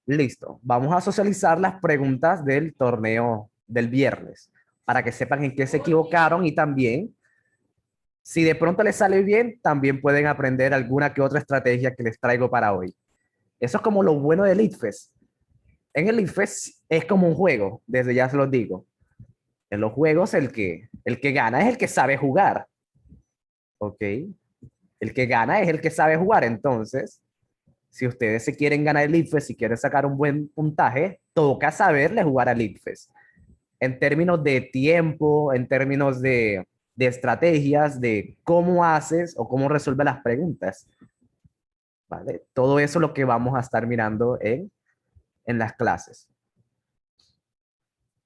Listo. Vamos a socializar las preguntas del torneo del viernes para que sepan en qué se equivocaron y también, si de pronto les sale bien, también pueden aprender alguna que otra estrategia que les traigo para hoy. Eso es como lo bueno del ITFES. En el ITFES es como un juego, desde ya se los digo. En los juegos el que gana es el que sabe jugar, ¿ok? El que gana es el que sabe jugar. Entonces, si ustedes se quieren ganar el ITFES, si quieren sacar un buen puntaje, toca saberle jugar al ITFES. En términos de tiempo, en términos de estrategias, de cómo haces o cómo resuelves las preguntas. ¿Vale? Todo eso es lo que vamos a estar mirando en las clases.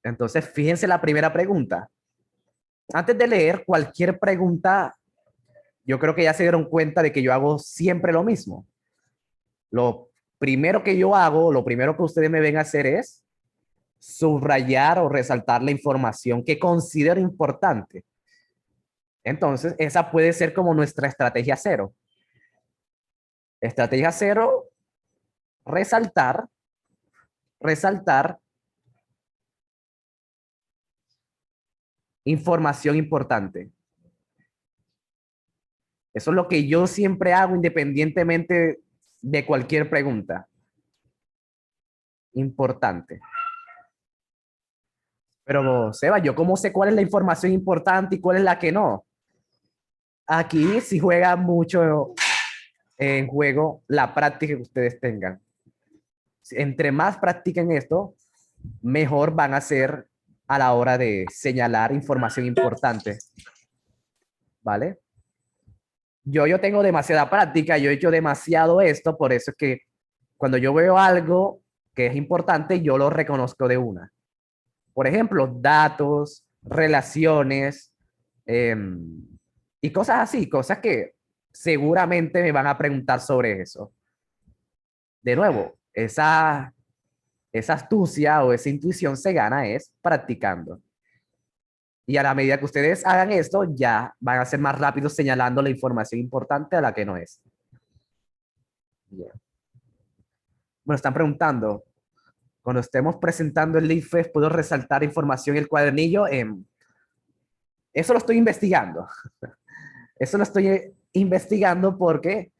Entonces, fíjense la primera pregunta. Antes de leer cualquier pregunta, yo creo que ya se dieron cuenta de que yo hago siempre lo mismo. Lo primero que yo hago, lo primero que ustedes me ven a hacer es subrayar o resaltar la información que considero importante. Entonces, esa puede ser como nuestra estrategia cero. Estrategia cero, resaltar, resaltar información importante. Eso es lo que yo siempre hago independientemente de cualquier pregunta. Importante. Pero, Seba, ¿yo cómo sé cuál es la información importante y cuál es la que no? Aquí sí juega mucho en juego la práctica que ustedes tengan. Entre más practiquen esto, mejor van a ser a la hora de señalar información importante. ¿Vale? Yo tengo demasiada práctica, yo he hecho demasiado esto, por eso es que cuando yo veo algo que es importante, yo lo reconozco de una. Por ejemplo, datos, relaciones eh, y cosas así, cosas que seguramente me van a preguntar sobre eso. De nuevo, esa astucia o esa intuición se gana es practicando. Y a la medida que ustedes hagan esto, ya van a ser más rápidos señalando la información importante a la que no es. Bien. Bueno, están preguntando, cuando estemos presentando el IFES, ¿puedo resaltar información en el cuadernillo? Eso lo estoy investigando. Eso lo estoy investigando porque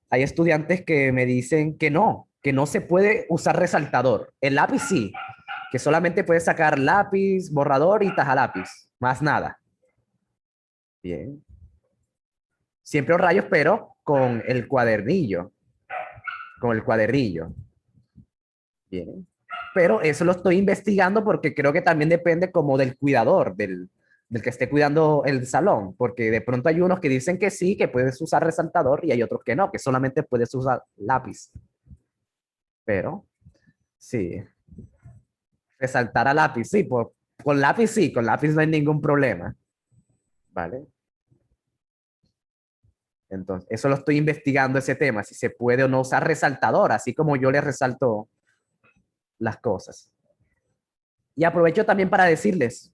hay estudiantes que me dicen que no se puede usar resaltador. El lápiz sí, que solamente puedes sacar lápiz, borrador y tajalápiz, más nada. Bien. Siempre los rayos, pero con el cuadernillo. Con el cuadernillo. Bien. Pero eso lo estoy investigando porque creo que también depende como del cuidador, del que esté cuidando el salón, porque de pronto hay unos que dicen que sí, que puedes usar resaltador y hay otros que no, que solamente puedes usar lápiz. Pero sí, resaltar a lápiz, sí, con lápiz sí, con lápiz no hay ningún problema. ¿Vale? Entonces, eso lo estoy investigando ese tema, si se puede o no usar resaltador, así como yo le resalto las cosas. Y aprovecho también para decirles,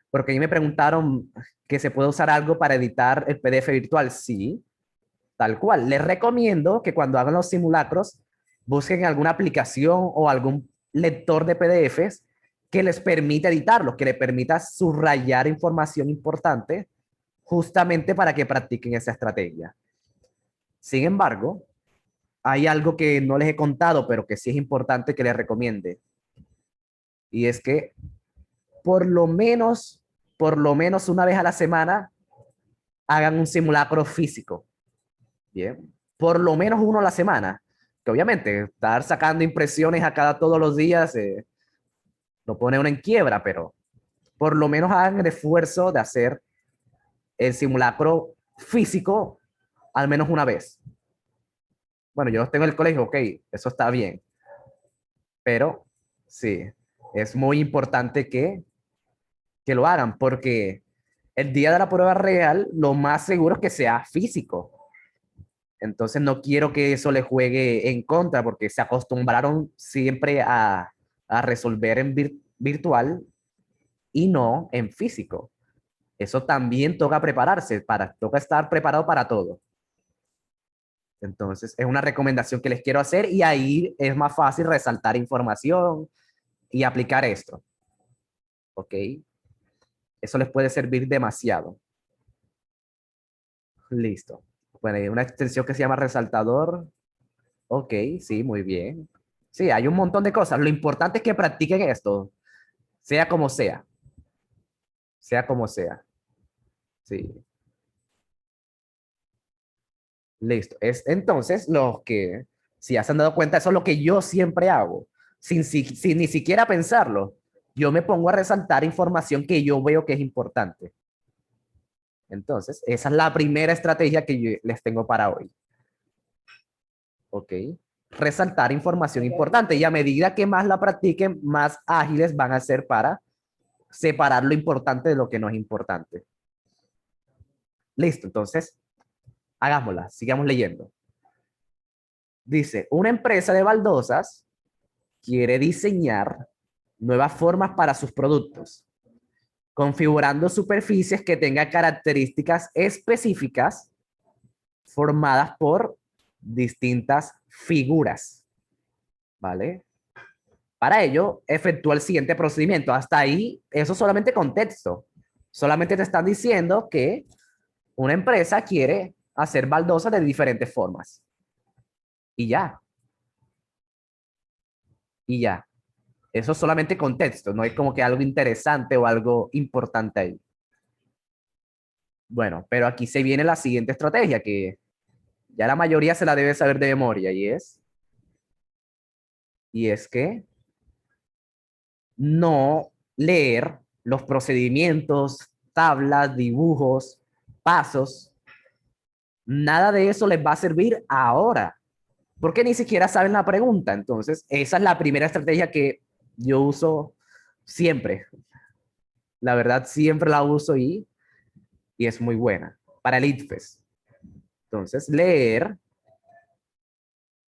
porque a mí me preguntaron que se puede usar algo para editar el PDF virtual. Sí, tal cual. Les recomiendo que cuando hagan los simulacros busquen alguna aplicación o algún lector de PDFs que les permita editarlos, que les permita subrayar información importante justamente para que practiquen esa estrategia. Sin embargo, hay algo que no les he contado, pero que sí es importante que les recomiende. Y es que por lo menos, por lo menos una vez a la semana, hagan un simulacro físico. Bien. Por lo menos uno a la semana. Que obviamente, estar sacando impresiones a cada todos los días lo pone uno en quiebra, pero por lo menos hagan el esfuerzo de hacer el simulacro físico al menos una vez. Bueno, yo los tengo en el colegio, ok, eso está bien, pero sí, es muy importante que lo hagan porque el día de la prueba real, lo más seguro es que sea físico. Entonces no quiero que eso le juegue en contra porque se acostumbraron siempre a resolver en virtual y no en físico. Eso también toca prepararse, toca estar preparado para todo. Entonces, es una recomendación que les quiero hacer y ahí es más fácil resaltar información y aplicar esto. ¿Ok? Eso les puede servir demasiado. Listo. Bueno, hay una extensión que se llama resaltador. Ok, sí, muy bien. Sí, hay un montón de cosas. Lo importante es que practiquen esto, sea como sea, sea como sea. Sí, listo. Es entonces lo que, si ya se han dado cuenta, eso es lo que yo siempre hago, sin ni siquiera pensarlo. Yo me pongo a resaltar información que yo veo que es importante. Entonces, esa es la primera estrategia que yo les tengo para hoy. ¿Ok? Resaltar información importante y a medida que más la practiquen, más ágiles van a ser para separar lo importante de lo que no es importante. Listo, entonces, hagámosla, sigamos leyendo. Dice, una empresa de baldosas quiere diseñar nuevas formas para sus productos, configurando superficies que tengan características específicas formadas por distintas figuras, ¿vale? Para ello, efectúa el siguiente procedimiento. Hasta ahí, eso solamente contexto. Solamente te están diciendo que una empresa quiere hacer baldosas de diferentes formas. Y ya, y ya. Eso es solamente contexto, no hay como que algo interesante o algo importante ahí. Bueno, pero aquí se viene la siguiente estrategia que ya la mayoría se la debe saber de memoria y es que no leer los procedimientos, tablas, dibujos, pasos, nada de eso les va a servir ahora, porque ni siquiera saben la pregunta. Entonces, esa es la primera estrategia que yo uso siempre. La verdad, siempre la uso y es muy buena para el ITFES. Entonces, leer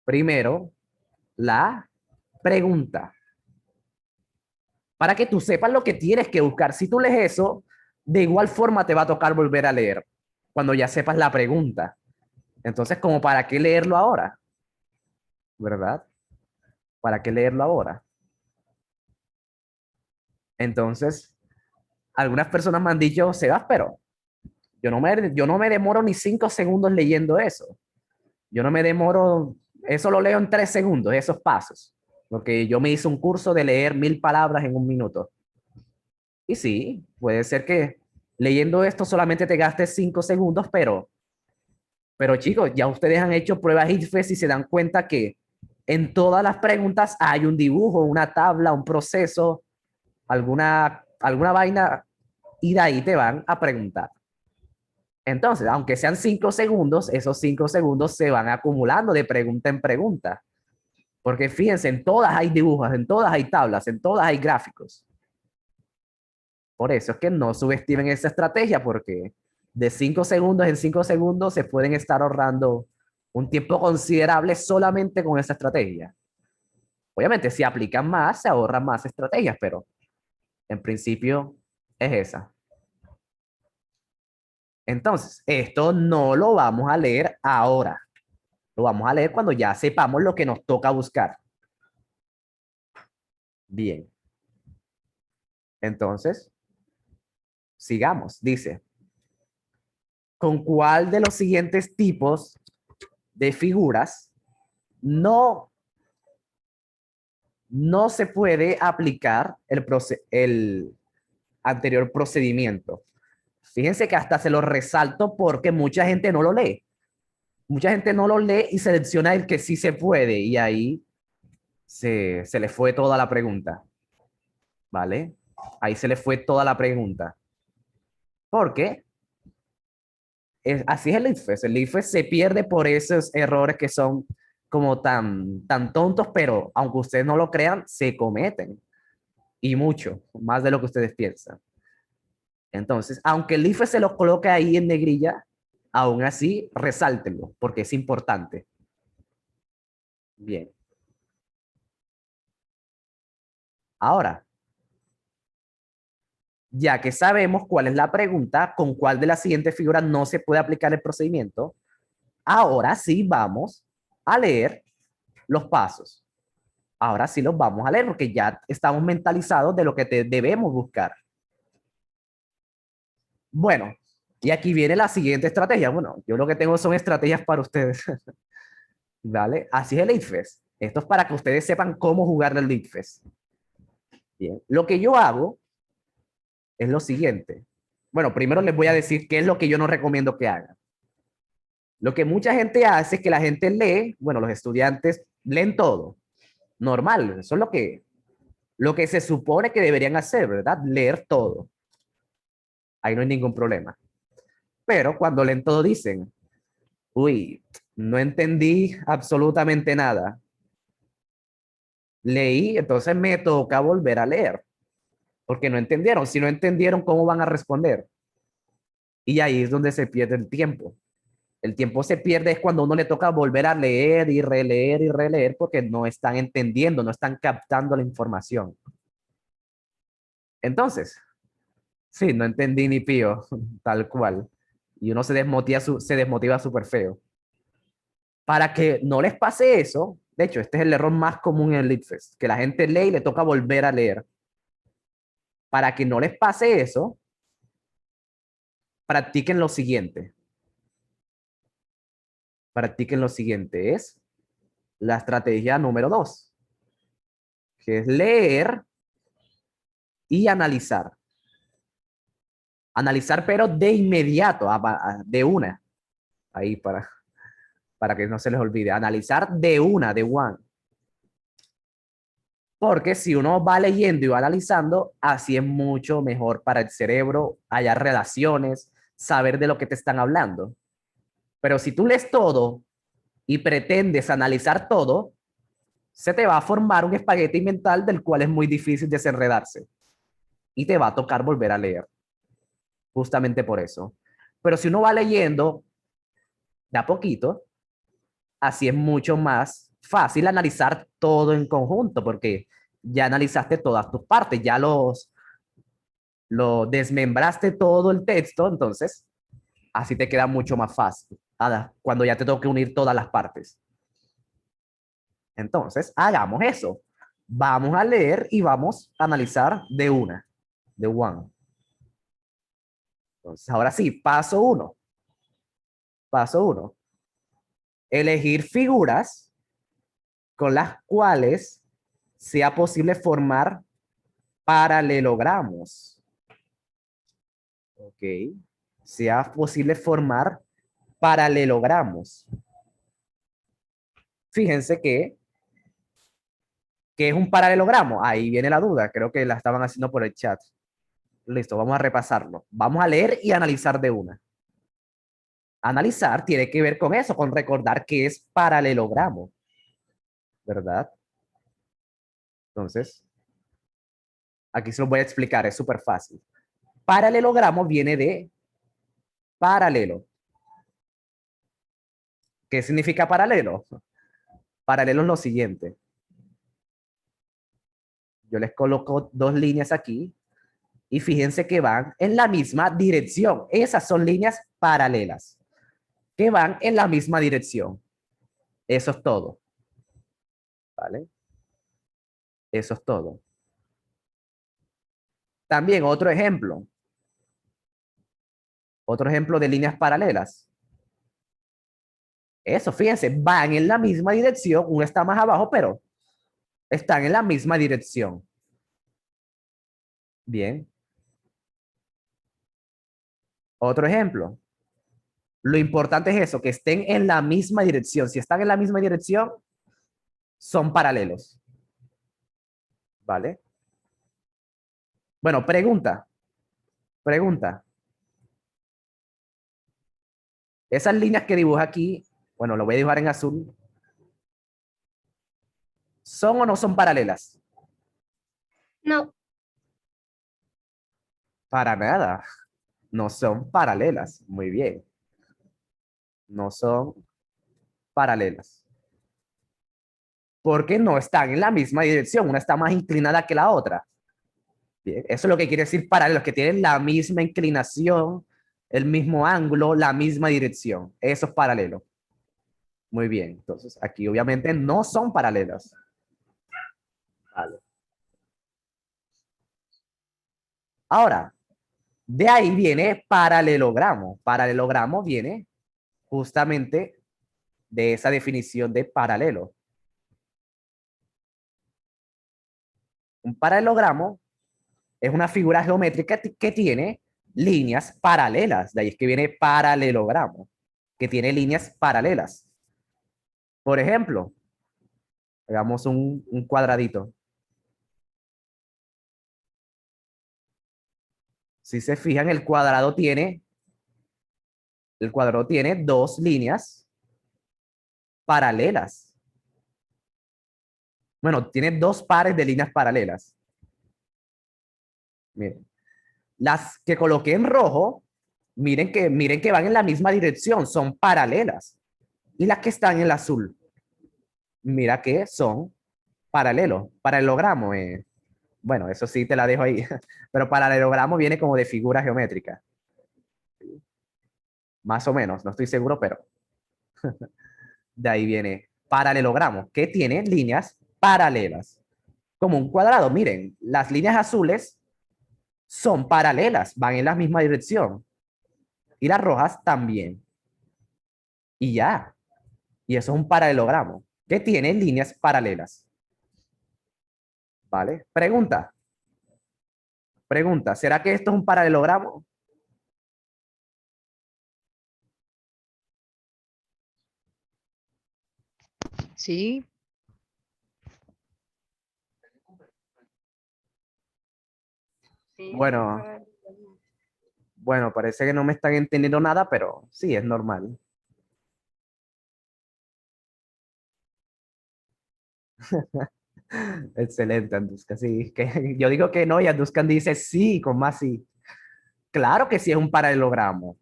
primero la pregunta para que tú sepas lo que tienes que buscar. Si tú lees eso, de igual forma te va a tocar volver a leer cuando ya sepas la pregunta. Entonces, ¿como para qué leerlo ahora? ¿Verdad? ¿Para qué leerlo ahora? Entonces, algunas personas me han dicho, Sebas, pero yo no me demoro ni 5 segundos leyendo eso. Yo no me demoro, eso lo leo en 3 segundos, esos pasos. Porque yo me hice un curso de leer 1000 palabras en un minuto. Y sí, puede ser que leyendo esto solamente te gastes 5 segundos, pero chicos, ya ustedes han hecho pruebas IFES y se dan cuenta que en todas las preguntas hay un dibujo, una tabla, un proceso, alguna vaina, y de ahí te van a preguntar. Entonces, aunque sean 5 segundos, esos 5 segundos se van acumulando de pregunta en pregunta. Porque fíjense, en todas hay dibujos, en todas hay tablas, en todas hay gráficos. Por eso es que no subestimen esa estrategia, porque de 5 segundos en 5 segundos se pueden estar ahorrando un tiempo considerable solamente con esa estrategia. Obviamente, si aplican más, se ahorran más estrategias, pero en principio es esa. Entonces, esto no lo vamos a leer ahora. Lo vamos a leer cuando ya sepamos lo que nos toca buscar. Bien. Entonces, sigamos. Dice, ¿con cuál de los siguientes tipos de figuras no, no se puede aplicar el anterior procedimiento? Fíjense que hasta se lo resalto porque mucha gente no lo lee. Mucha gente no lo lee y selecciona el que sí se puede y ahí se le fue toda la pregunta, ¿vale? Ahí se le fue toda la pregunta. Porque así es el IFES. El IFES se pierde por esos errores que son como tan tontos, pero aunque ustedes no lo crean, se cometen. Y mucho, más de lo que ustedes piensan. Entonces, aunque el IFES se los coloque ahí en negrilla, aún así, resáltenlo, porque es importante. Bien. Ahora, ya que sabemos cuál es la pregunta, con cuál de las siguientes figuras no se puede aplicar el procedimiento, Ahora sí vamos a leer los pasos. Ahora sí los vamos a leer porque ya estamos mentalizados de lo que debemos buscar. Bueno, y aquí viene la siguiente estrategia. Bueno, yo lo que tengo son estrategias para ustedes. ¿Vale? Así es el ITFES. Esto es para que ustedes sepan cómo jugar el ITFES. Bien, lo que yo hago es lo siguiente. Bueno, primero les voy a decir qué es lo que yo no recomiendo que hagan. Lo que mucha gente hace es que la gente lee, bueno, los estudiantes leen todo. Normal, eso es lo que se supone que deberían hacer, ¿verdad? Leer todo. Ahí no hay ningún problema. Pero cuando leen todo dicen, uy, no entendí absolutamente nada. Leí, entonces me toca volver a leer, porque no entendieron. Si no entendieron, ¿cómo van a responder? Y ahí es donde se pierde el tiempo. El tiempo se pierde es cuando uno le toca volver a leer y releer porque no están entendiendo, no están captando la información. Entonces, sí, no entendí ni pío, tal cual. Y uno se desmotiva súper feo. Para que no les pase eso, de hecho, este es el error más común en el LeadFest, que la gente lee y le toca volver a leer. Para que no les pase eso, practiquen lo siguiente. Practiquen lo siguiente, es la estrategia número 2, que es leer y analizar. Analizar, pero de inmediato, de una. Ahí para que no se les olvide. Analizar de una, de one. Porque si uno va leyendo y va analizando, así es mucho mejor para el cerebro, hallar relaciones, saber de lo que te están hablando. Pero si tú lees todo y pretendes analizar todo, se te va a formar un espagueti mental del cual es muy difícil desenredarse. Y te va a tocar volver a leer. Justamente por eso. Pero si uno va leyendo de a poquito, así es mucho más fácil analizar todo en conjunto, porque ya analizaste todas tus partes, ya lo desmembraste todo el texto, entonces así te queda mucho más fácil cuando ya te toque unir todas las partes. Entonces, hagamos eso. Vamos a leer y vamos a analizar de una, de one. Entonces, ahora sí, paso uno. Paso uno. Elegir figuras con las cuales sea posible formar paralelogramos. Ok. Sea posible formar paralelogramos. Fíjense que es un paralelogramo. Ahí viene la duda. Creo que la estaban haciendo por el chat. Listo, vamos a repasarlo. Vamos a leer y analizar de una. Analizar tiene que ver con eso, con recordar que es paralelogramo, ¿verdad? Entonces, aquí se los voy a explicar, es súper fácil. Paralelogramo viene de paralelo. ¿Qué significa paralelo? Paralelo es lo siguiente. Yo les coloco dos líneas aquí y fíjense que van en la misma dirección. Esas son líneas paralelas que van en la misma dirección. Eso es todo. ¿Vale? Eso es todo. También otro ejemplo. Otro ejemplo de líneas paralelas. Eso, fíjense, van en la misma dirección. Uno está más abajo, pero están en la misma dirección. Bien. Otro ejemplo. Lo importante es eso, que estén en la misma dirección. Si están en la misma dirección, son paralelos. ¿Vale? Bueno, pregunta. Pregunta. Esas líneas que dibuja aquí, bueno, lo voy a dibujar en azul. ¿Son o no son paralelas? No. Para nada. No son paralelas. Muy bien. No son paralelas. Porque no están en la misma dirección. Una está más inclinada que la otra. Bien. Eso es lo que quiere decir paralelos, que tienen la misma inclinación, el mismo ángulo, la misma dirección. Eso es paralelo. Muy bien. Entonces, aquí obviamente no son paralelas. Vale. Ahora, de ahí viene paralelogramo. Paralelogramo viene justamente de esa definición de paralelo. Un paralelogramo es una figura geométrica que tiene líneas paralelas. De ahí es que viene paralelogramo, que tiene líneas paralelas. Por ejemplo, hagamos un cuadradito. Si se fijan, el cuadrado tiene dos líneas paralelas. Bueno, tiene dos pares de líneas paralelas. Miren, las que coloqué en rojo, miren que van en la misma dirección, son paralelas. Y las que están en el azul, mira que son paralelos, paralelogramo. Bueno, eso sí te la dejo ahí. Pero paralelogramo viene como de figura geométrica. Más o menos, no estoy seguro, pero de ahí viene paralelogramo, que tiene líneas paralelas. Como un cuadrado, miren, las líneas azules son paralelas, van en la misma dirección. Y las rojas también. Y ya. Y eso es un paralelogramo, que tiene líneas paralelas. ¿Vale? Pregunta. Pregunta, ¿será que esto es un paralelogramo? Sí, Bueno, bueno, parece que no me están entendiendo nada, pero sí, es normal. Excelente, Andusca. Sí, que yo digo que no y Anduscan dice sí, con más sí. Claro que sí es un paralelogramo.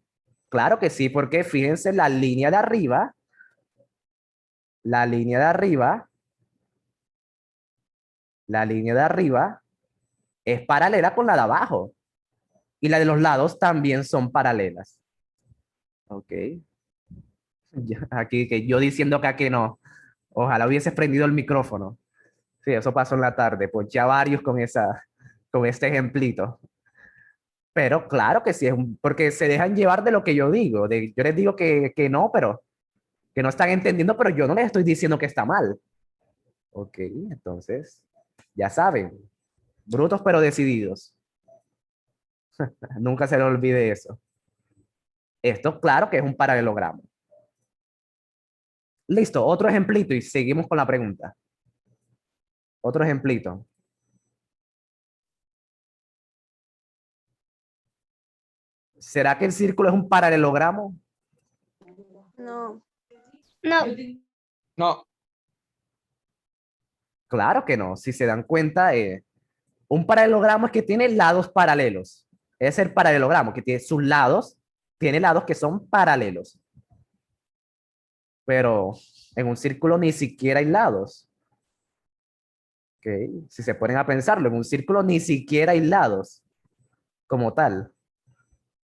Claro que sí, porque fíjense la línea de arriba, la línea de arriba es paralela con la de abajo. Y la de los lados también son paralelas. Ok. Aquí que yo diciendo que no. Ojalá hubieses prendido el micrófono. Sí, eso pasó en la tarde. Pues ya varios con este ejemplito. Pero claro que sí, porque se dejan llevar de lo que yo digo. Yo les digo que no, pero que no están entendiendo, pero yo no les estoy diciendo que está mal. Ok, entonces, ya saben, brutos pero decididos. Nunca se les olvide eso. Esto, claro que es un paralelogramo. Listo, otro ejemplito y seguimos con la pregunta. Otro ejemplito. ¿Será que el círculo es un paralelogramo? No. No. no, Claro que no. Si se dan cuenta, un paralelogramo es que tiene lados paralelos. Es el paralelogramo que tiene sus lados, tiene lados que son paralelos. Pero en un círculo ni siquiera hay lados. ¿Ok? Si se ponen a pensarlo, en un círculo ni siquiera hay lados como tal.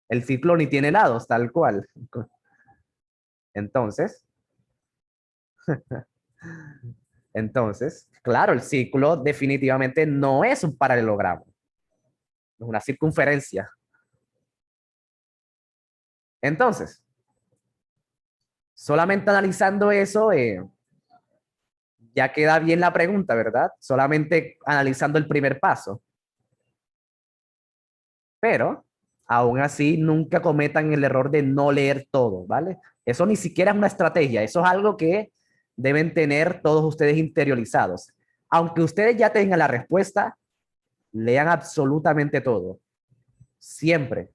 El círculo ni tiene lados, tal cual. Entonces, claro, el círculo definitivamente no es un paralelogramo. Es una circunferencia. Entonces, solamente analizando eso, ya queda bien la pregunta, ¿verdad? Solamente analizando el primer paso. Pero, aún así, nunca cometan el error de no leer todo, ¿vale? Eso ni siquiera es una estrategia, eso es algo que deben tener todos ustedes interiorizados. Aunque ustedes ya tengan la respuesta, lean absolutamente todo. Siempre,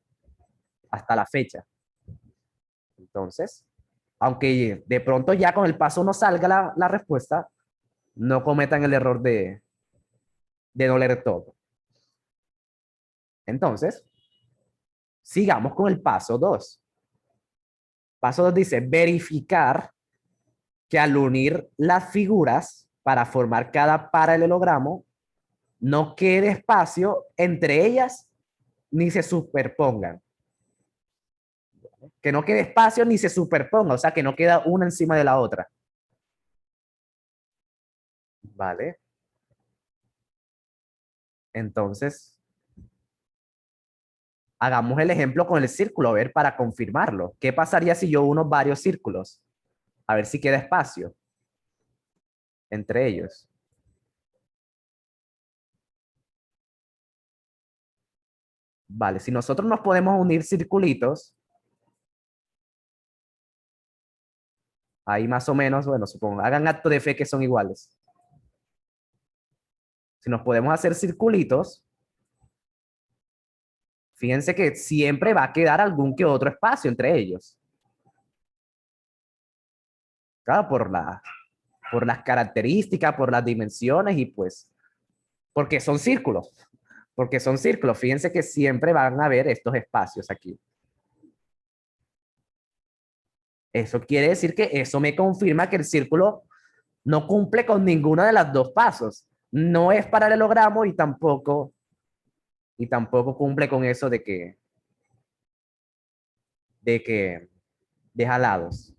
hasta la fecha. Entonces, aunque de pronto ya con el paso no salga la respuesta, no cometan el error de no leer todo. Entonces, sigamos con el paso 2. Paso 2 dice verificar que al unir las figuras para formar cada paralelogramo, no quede espacio entre ellas ni se superpongan. Que no quede espacio ni se superponga, o sea, que no queda una encima de la otra. ¿Vale? Entonces, hagamos el ejemplo con el círculo, a ver, para confirmarlo. ¿Qué pasaría si yo uno varios círculos? A ver si queda espacio entre ellos. Vale, si nosotros nos podemos unir circulitos, ahí más o menos, bueno, supongo, hagan acto de fe que son iguales. Si nos podemos hacer circulitos, fíjense que siempre va a quedar algún que otro espacio entre ellos. Claro, por las características, por las dimensiones y pues, porque son círculos. Porque son círculos. Fíjense que siempre van a haber estos espacios aquí. Eso quiere decir que eso me confirma que el círculo no cumple con ninguno de los dos pasos. No es paralelogramo y tampoco cumple con eso de que deja lados.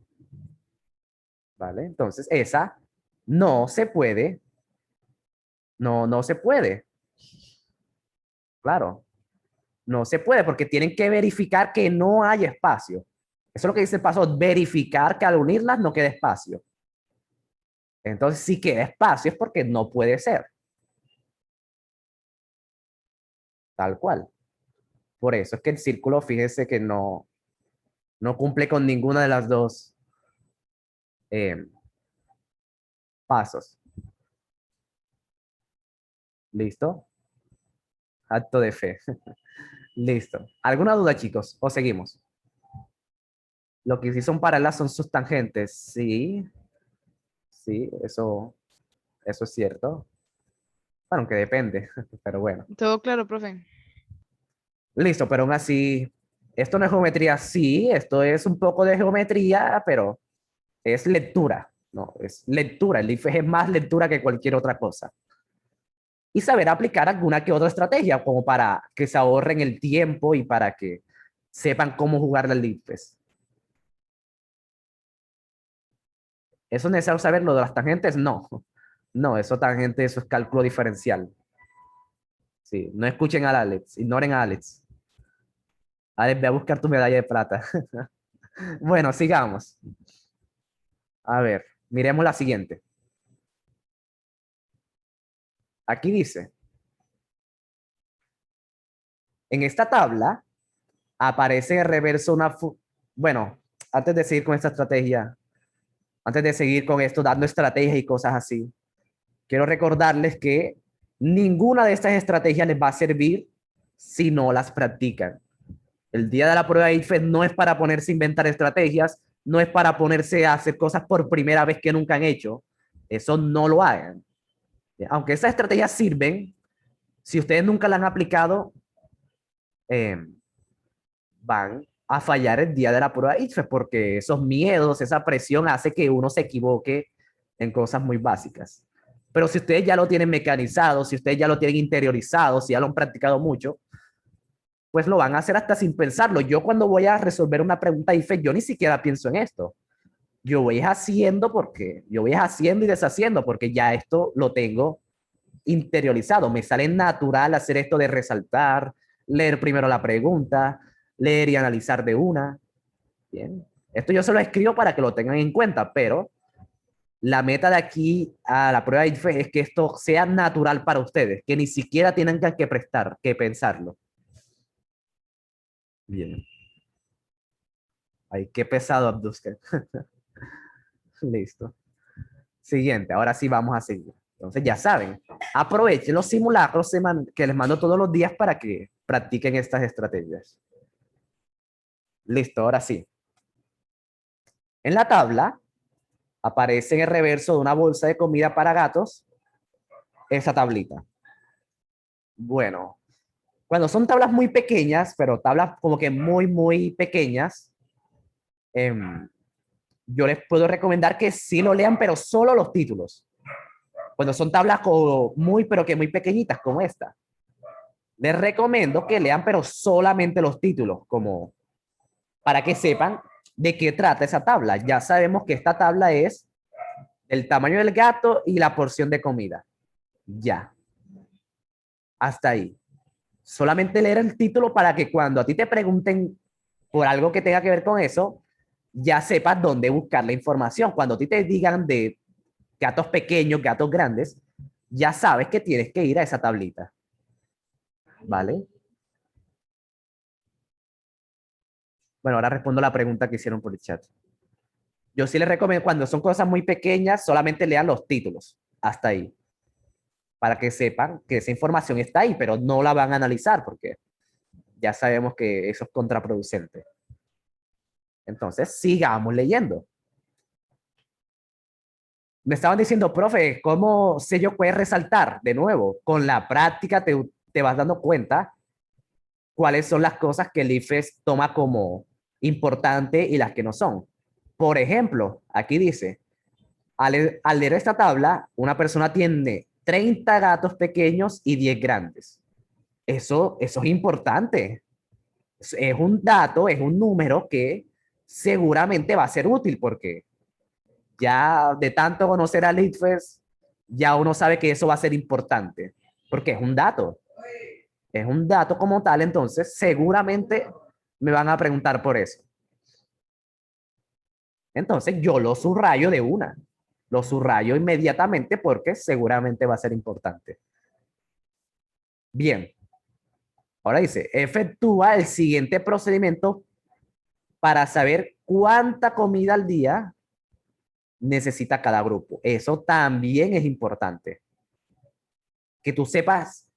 ¿Vale? Entonces, esa no se puede. No se puede. Claro, no se puede porque tienen que verificar que no hay espacio. Eso es lo que dice el paso, verificar que al unirlas no quede espacio. Entonces, si queda espacio es porque no puede ser. Tal cual. Por eso es que el círculo, fíjese que no cumple con ninguna de las dos eh, pasos. ¿Listo? Acto de fe. Listo. ¿Alguna duda, chicos? ¿O seguimos? Lo que sí son paralelas son sus tangentes. Sí, sí, eso es cierto. Bueno, aunque depende, pero bueno. Todo claro, profe. Listo, pero aún así, esto no es geometría, sí, esto es un poco de geometría, pero es lectura, ¿no? Es lectura, el IFE es más lectura que cualquier otra cosa. Y saber aplicar alguna que otra estrategia, como para que se ahorren el tiempo y para que sepan cómo jugar al IFES. ¿Eso es necesario saber lo de las tangentes? No, no, eso tangente, eso es cálculo diferencial. Sí, no escuchen a Alex, ignoren a Alex. Alex, ve a buscar tu medalla de plata. Bueno, sigamos. A ver, miremos la siguiente. Aquí dice, en esta tabla aparece en reverso una... Bueno, antes de seguir con esta estrategia, antes de seguir con esto, dando estrategias y cosas así, quiero recordarles que ninguna de estas estrategias les va a servir si no las practican. El día de la prueba de IFES no es para ponerse a inventar estrategias, no es para ponerse a hacer cosas por primera vez que nunca han hecho. Eso no lo hagan. Aunque esas estrategias sirven, si ustedes nunca las han aplicado, eh, van a fallar el día de la prueba IFES porque esos miedos, esa presión hace que uno se equivoque en cosas muy básicas. Pero si ustedes ya lo tienen mecanizado, si ustedes ya lo tienen interiorizado, si ya lo han practicado mucho, pues lo van a hacer hasta sin pensarlo. Yo cuando voy a resolver una pregunta IFES, yo ni siquiera pienso en esto. Yo voy haciendo porque yo voy haciendo y deshaciendo porque ya esto lo tengo interiorizado. Me sale natural hacer esto de resaltar, leer primero la pregunta, leer y analizar de una. Bien. Esto yo se lo escribo para que lo tengan en cuenta, pero la meta de aquí a la prueba de IFE es que esto sea natural para ustedes, que ni siquiera tienen que prestar, que pensarlo. Bien. Ay, qué pesado, Abduskel. Listo. Siguiente, ahora sí vamos a seguir. Entonces ya saben, aprovechen los simulacros que les mando todos los días para que practiquen estas estrategias. Listo, ahora sí. En la tabla aparece en el reverso de una bolsa de comida para gatos esa tablita. Bueno, cuando son tablas muy pequeñas, pero tablas como que muy pequeñas, yo les puedo recomendar que sí lo lean, pero solo los títulos. Cuando son tablas como pero que muy pequeñitas como esta, les recomiendo que lean, pero solamente los títulos, como para que sepan de qué trata esa tabla. Ya sabemos que esta tabla es el tamaño del gato y la porción de comida. Ya. Hasta ahí. Solamente leer el título para que cuando a ti te pregunten por algo que tenga que ver con eso, ya sepas dónde buscar la información. Cuando a ti te digan de gatos pequeños, gatos grandes, ya sabes que tienes que ir a esa tablita. ¿Vale? Bueno, ahora respondo la pregunta que hicieron por el chat. Yo sí les recomiendo, cuando son cosas muy pequeñas, solamente lean los títulos. Hasta ahí. Para que sepan que esa información está ahí, pero no la van a analizar porque ya sabemos que eso es contraproducente. Entonces, sigamos leyendo. Me estaban diciendo, profe, ¿cómo sé yo puede resaltar? De nuevo, con la práctica te vas dando cuenta cuáles son las cosas que el IFES toma como importante y las que no son. Por ejemplo, aquí dice, al leer esta tabla, una persona tiene 30 gatos pequeños y 10 grandes. Eso es importante. Es un dato, es un número que seguramente va a ser útil porque ya de tanto conocer al IFES, ya uno sabe que eso va a ser importante porque es un dato. Es un dato como tal, entonces seguramente me van a preguntar por eso. Entonces yo lo subrayo de una. Lo subrayo inmediatamente porque seguramente va a ser importante. Bien. Ahora dice, efectúa el siguiente procedimiento para saber cuánta comida al día necesita cada grupo. Eso también es importante. Que tú sepas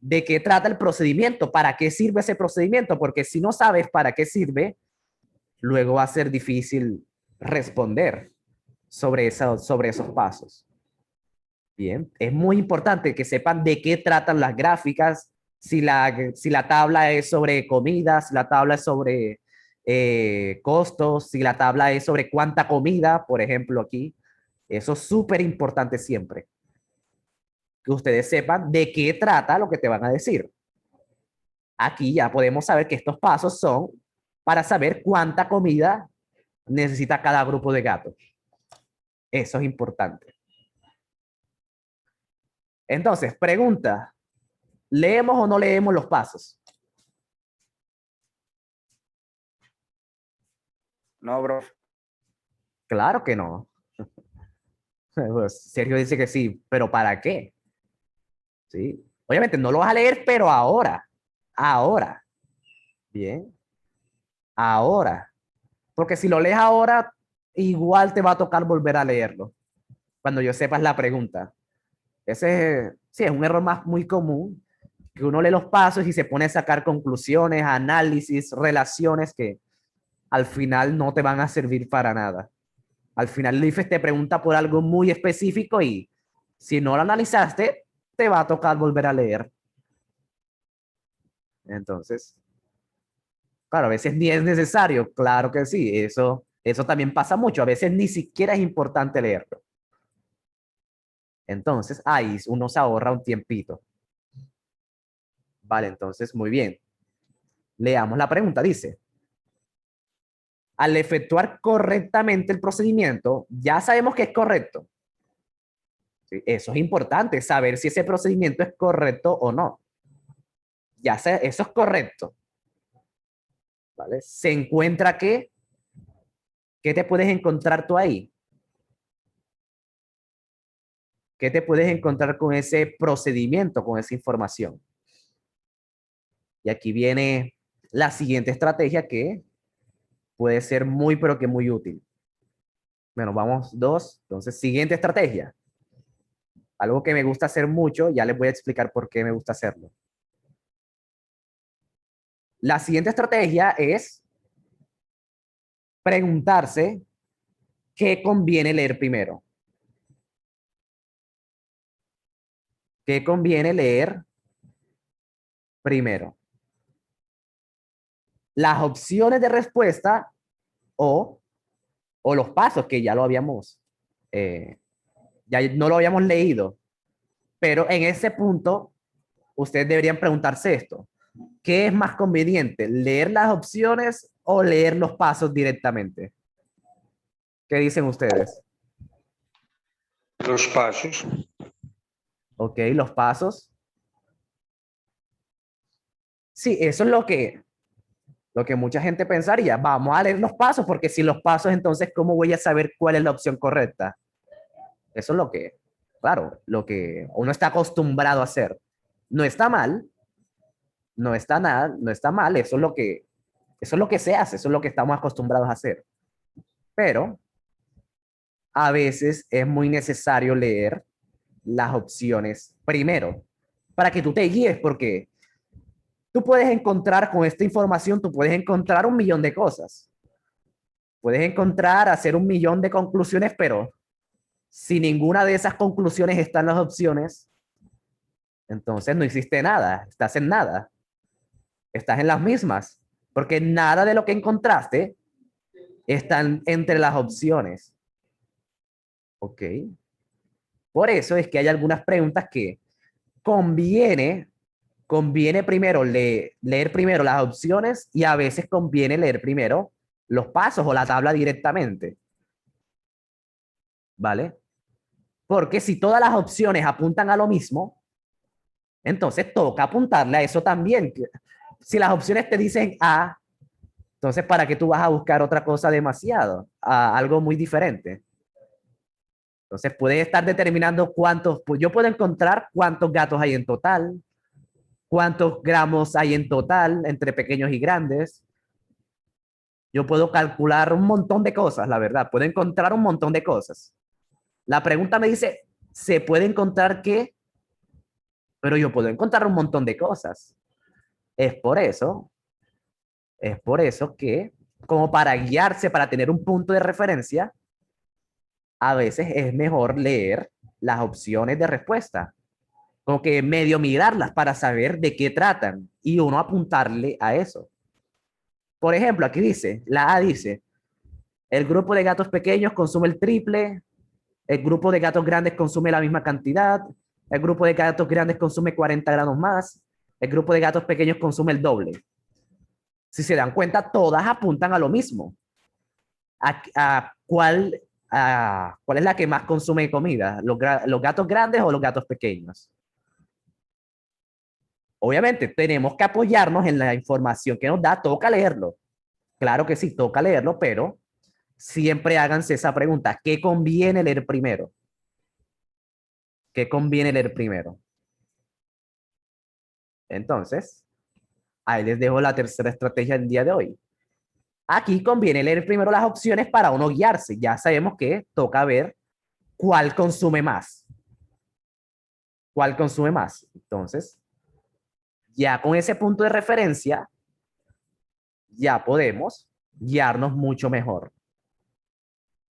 de qué trata el procedimiento, para qué sirve ese procedimiento, porque si no sabes para qué sirve, luego va a ser difícil responder sobre esos pasos. Bien, es muy importante que sepan de qué tratan las gráficas, si la tabla es sobre comida, si la tabla es sobre costos, si la tabla es sobre cuánta comida, por ejemplo, aquí. Eso es súper importante siempre. Que ustedes sepan de qué trata lo que te van a decir. Aquí ya podemos saber que estos pasos son para saber cuánta comida necesita cada grupo de gatos. Eso es importante. Entonces, pregunta, ¿leemos o no leemos los pasos? No, bro. Claro que no. Pues, Sergio dice que sí, pero ¿para qué? Sí. Obviamente no lo vas a leer, pero ahora. Ahora. Bien. Ahora. Porque si lo lees ahora, igual te va a tocar volver a leerlo. Cuando yo sepas la pregunta. Ese sí es un error más muy común, que uno lee los pasos y se pone a sacar conclusiones, análisis, relaciones que al final no te van a servir para nada. Al final el IFES te pregunta por algo muy específico y si no lo analizaste, te va a tocar volver a leer. Entonces, claro, a veces ni es necesario, claro que sí, eso también pasa mucho, a veces ni siquiera es importante leerlo. Entonces, ahí uno se ahorra un tiempito. Vale, entonces, muy bien. Leamos la pregunta, dice. Al efectuar correctamente el procedimiento, ya sabemos que es correcto. ¿Sí? Eso es importante, saber si ese procedimiento es correcto o no. Ya sé, eso es correcto. ¿Vale? Se encuentra que, ¿qué te puedes encontrar tú ahí? ¿Qué te puedes encontrar con ese procedimiento, con esa información? Y aquí viene la siguiente estrategia que puede ser muy, pero que muy útil. Bueno, vamos dos. Entonces, siguiente estrategia. Algo que me gusta hacer mucho, ya les voy a explicar por qué me gusta hacerlo. La siguiente estrategia es preguntarse qué conviene leer primero. ¿Qué conviene leer primero? Las opciones de respuesta o, o los pasos que ya lo habíamos, ya no lo habíamos leído. Pero en ese punto, ustedes deberían preguntarse esto. ¿Qué es más conveniente? ¿Leer las opciones o leer los pasos directamente? ¿Qué dicen ustedes? Los pasos. Ok, los pasos. Sí, eso es lo que mucha gente pensaría. Vamos a leer los pasos, porque si los pasos, entonces, ¿cómo voy a saber cuál es la opción correcta? Eso es lo que, claro, lo que uno está acostumbrado a hacer. No está mal, no está nada, no está mal, eso es lo que se hace, eso es lo que estamos acostumbrados a hacer. Pero a veces es muy necesario leer las opciones primero para que tú te guíes, porque tú puedes encontrar con esta información, tú puedes encontrar un millón de cosas. Puedes encontrar, hacer un millón de conclusiones, pero si ninguna de esas conclusiones está en las opciones, entonces no hiciste nada, estás en nada, estás en las mismas, porque nada de lo que encontraste están entre las opciones. ¿Ok? Por eso es que hay algunas preguntas que conviene, conviene primero leer primero las opciones y a veces conviene leer primero los pasos o la tabla directamente. ¿Vale? Porque si todas las opciones apuntan a lo mismo, entonces toca apuntarle a eso también. Si las opciones te dicen A, entonces ¿para qué tú vas a buscar otra cosa demasiado? Algo muy diferente. Entonces puedes estar determinando cuántos, pues yo puedo encontrar cuántos gatos hay en total, cuántos gramos hay en total entre pequeños y grandes. Yo puedo calcular un montón de cosas, la verdad. Puedo encontrar un montón de cosas. La pregunta me dice, ¿se puede encontrar qué? Pero yo puedo encontrar un montón de cosas. Es por eso, es por eso que, como para guiarse, para tener un punto de referencia, a veces es mejor leer las opciones de respuesta. Como que medio mirarlas para saber de qué tratan y uno apuntarle a eso. Por ejemplo, aquí dice, la A dice, el grupo de gatos pequeños consume el triple, el grupo de gatos grandes consume la misma cantidad, el grupo de gatos grandes consume 40 gramos más, el grupo de gatos pequeños consume el doble. Si se dan cuenta, todas apuntan a lo mismo. ¿A cuál, cuál es la que más consume comida? ¿Los gatos grandes o los gatos pequeños? Obviamente, tenemos que apoyarnos en la información que nos da, toca leerlo. Claro que sí, toca leerlo, pero siempre háganse esa pregunta, ¿qué conviene leer primero? ¿Qué conviene leer primero? Entonces, ahí les dejo la tercera estrategia del día de hoy. Aquí conviene leer primero las opciones para uno guiarse. Ya sabemos que toca ver cuál consume más. ¿Cuál consume más? Entonces, ya con ese punto de referencia, ya podemos guiarnos mucho mejor.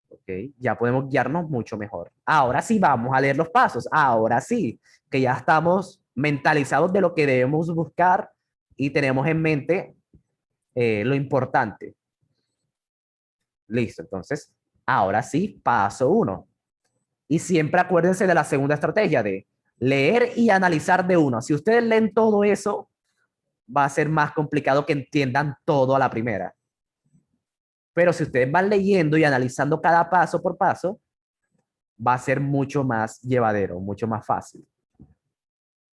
¿Ok? Ya podemos guiarnos mucho mejor. Ahora sí vamos a leer los pasos. Ahora sí, que ya estamos mentalizados de lo que debemos buscar y tenemos en mente lo importante. Listo, entonces, ahora sí, paso uno. Y siempre acuérdense de la segunda estrategia de leer y analizar de uno. Si ustedes leen todo eso, va a ser más complicado que entiendan todo a la primera. Pero si ustedes van leyendo y analizando cada paso por paso, va a ser mucho más llevadero, mucho más fácil.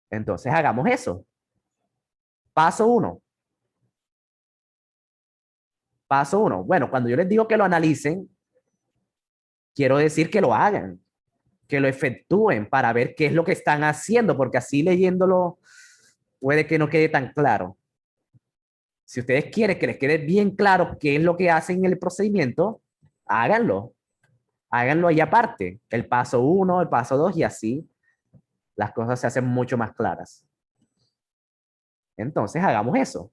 Entonces hagamos eso. Paso uno. Paso uno. Bueno, cuando yo les digo que lo analicen, quiero decir que lo hagan, que lo efectúen para ver qué es lo que están haciendo, porque así leyéndolo puede que no quede tan claro. Si ustedes quieren que les quede bien claro qué es lo que hacen en el procedimiento, háganlo. Háganlo ahí aparte. El paso uno, el paso dos y así las cosas se hacen mucho más claras. Entonces hagamos eso.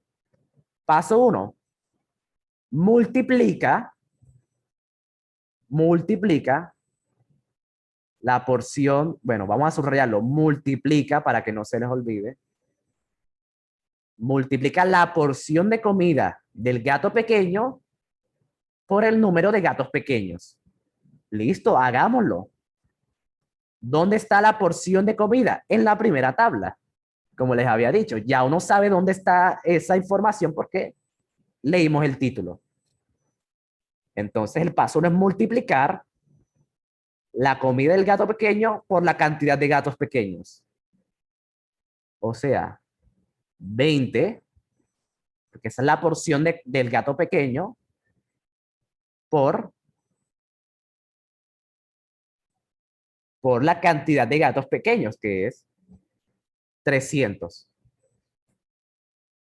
Paso uno, multiplica, multiplica la porción, bueno, vamos a subrayarlo, multiplica para que no se les olvide, multiplica la porción de comida del gato pequeño por el número de gatos pequeños. Listo, hagámoslo. ¿Dónde está la porción de comida? En la primera tabla. como les había dicho, ya uno sabe dónde está esa información porque leímos el título. Entonces el paso 1 es multiplicar la comida del gato pequeño por la cantidad de gatos pequeños. O sea, 20, porque esa es la porción del gato pequeño, por la cantidad de gatos pequeños, que es 300.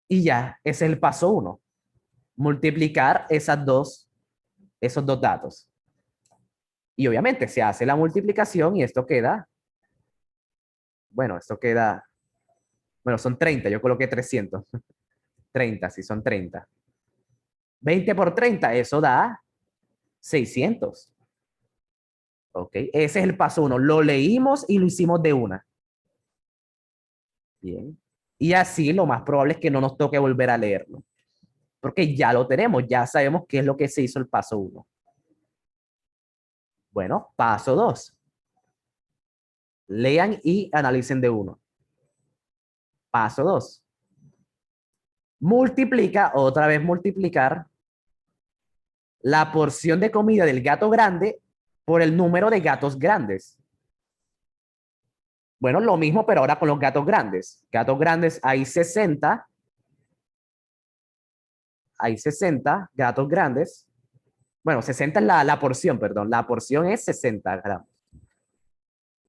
Y ya, ese es el paso 1. Multiplicar esos dos datos. Y obviamente se hace la multiplicación y esto queda, bueno, bueno, son 30, yo coloqué 300. 30, sí, son 30. 20 por 30, eso da 600. Ok, ese es el paso 1. Lo leímos y lo hicimos de una. Bien. Y así lo más probable es que no nos toque volver a leerlo. Porque ya lo tenemos, ya sabemos qué es lo que se hizo el paso 1. Bueno, paso 2. Lean y analicen de uno. Paso 2. Multiplica, otra vez multiplicar la porción de comida del gato grande por el número de gatos grandes. Bueno, lo mismo, pero ahora con los gatos grandes. Gatos grandes, hay 60. Hay 60 gatos grandes. Bueno, 60 es la porción, perdón. La porción es 60 gramos.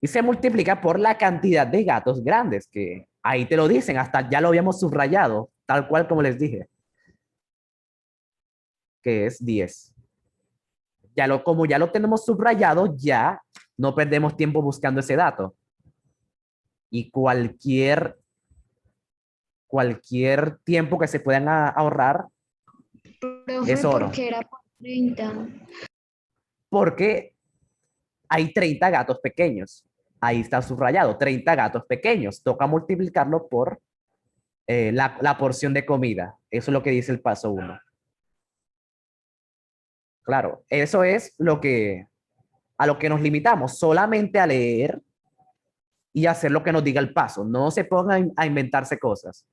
Y se multiplica por la cantidad de gatos grandes, que ahí te lo dicen, hasta ya lo habíamos subrayado, tal cual como les dije, que es 10. Como ya lo tenemos subrayado, ya no perdemos tiempo buscando ese dato. Y cualquier tiempo que se puedan ahorrar Profe, es ¿por oro. qué era por 30? Porque hay 30 gatos pequeños. Ahí está subrayado, 30 gatos pequeños. Toca multiplicarlo por la porción de comida. Eso es lo que dice el paso 1. Claro, eso es a lo que nos limitamos, solamente a leer y hacer lo que nos diga el paso. No se pongan a inventarse cosas.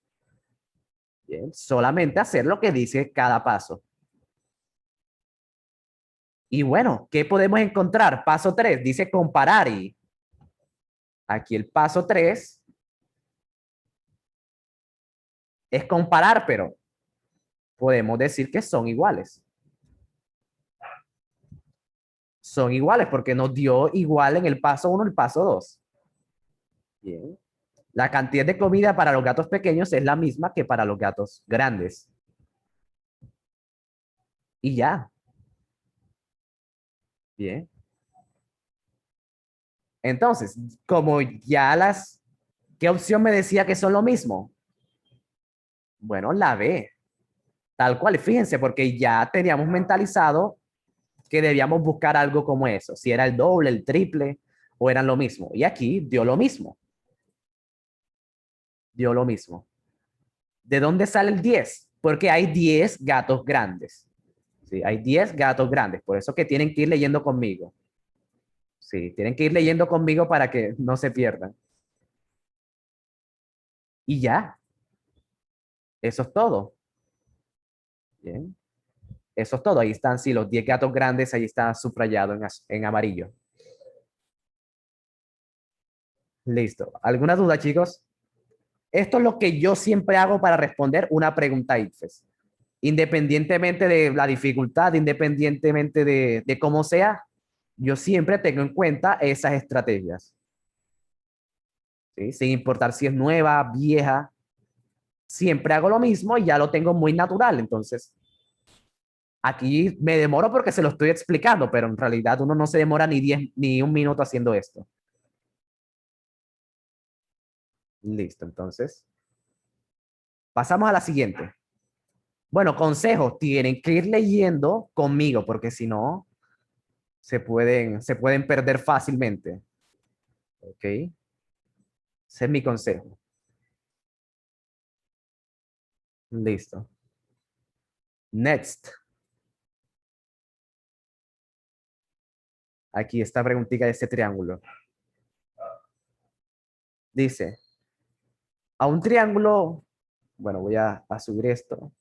Bien, solamente hacer lo que dice cada paso. Y bueno, ¿qué podemos encontrar? Paso 3 dice comparar y aquí el paso 3 es comparar, pero podemos decir que son iguales. Son iguales porque nos dio igual en el paso 1 el paso 2. Bien. La cantidad de comida para los gatos pequeños es la misma que para los gatos grandes. Y ya. Bien. Entonces, como ya ¿qué opción me decía que son lo mismo? Bueno, la B. Tal cual, fíjense, porque ya teníamos mentalizado que debíamos buscar algo como eso. Si era el doble, el triple, o eran lo mismo. Y aquí dio lo mismo. Dio lo mismo. ¿De dónde sale el 10? Porque hay 10 gatos grandes. Sí, hay 10 gatos grandes. Por eso que tienen que ir leyendo conmigo. Sí, tienen que ir leyendo conmigo para que no se pierdan. Y ya, eso es todo. Bien, eso es todo. Ahí están, sí, los 10 gatos grandes, ahí está subrayado en amarillo. Listo. ¿Alguna duda, chicos? Esto es lo que yo siempre hago para responder una pregunta ICFES. Independientemente de la dificultad, independientemente de cómo sea, yo siempre tengo en cuenta esas estrategias. ¿Sí? Sin importar si es nueva, vieja, siempre hago lo mismo y ya lo tengo muy natural. Entonces, aquí me demoro porque se lo estoy explicando, pero en realidad uno no se demora ni 10 ni un minuto haciendo esto. Listo, entonces. Pasamos a la siguiente. Bueno, consejos, tienen que ir leyendo conmigo porque si no, se pueden perder fácilmente. ¿Ok? Ese es mi consejo. Listo. Next. Aquí esta preguntita de este triángulo. Dice, A un triángulo, bueno, voy a subir esto.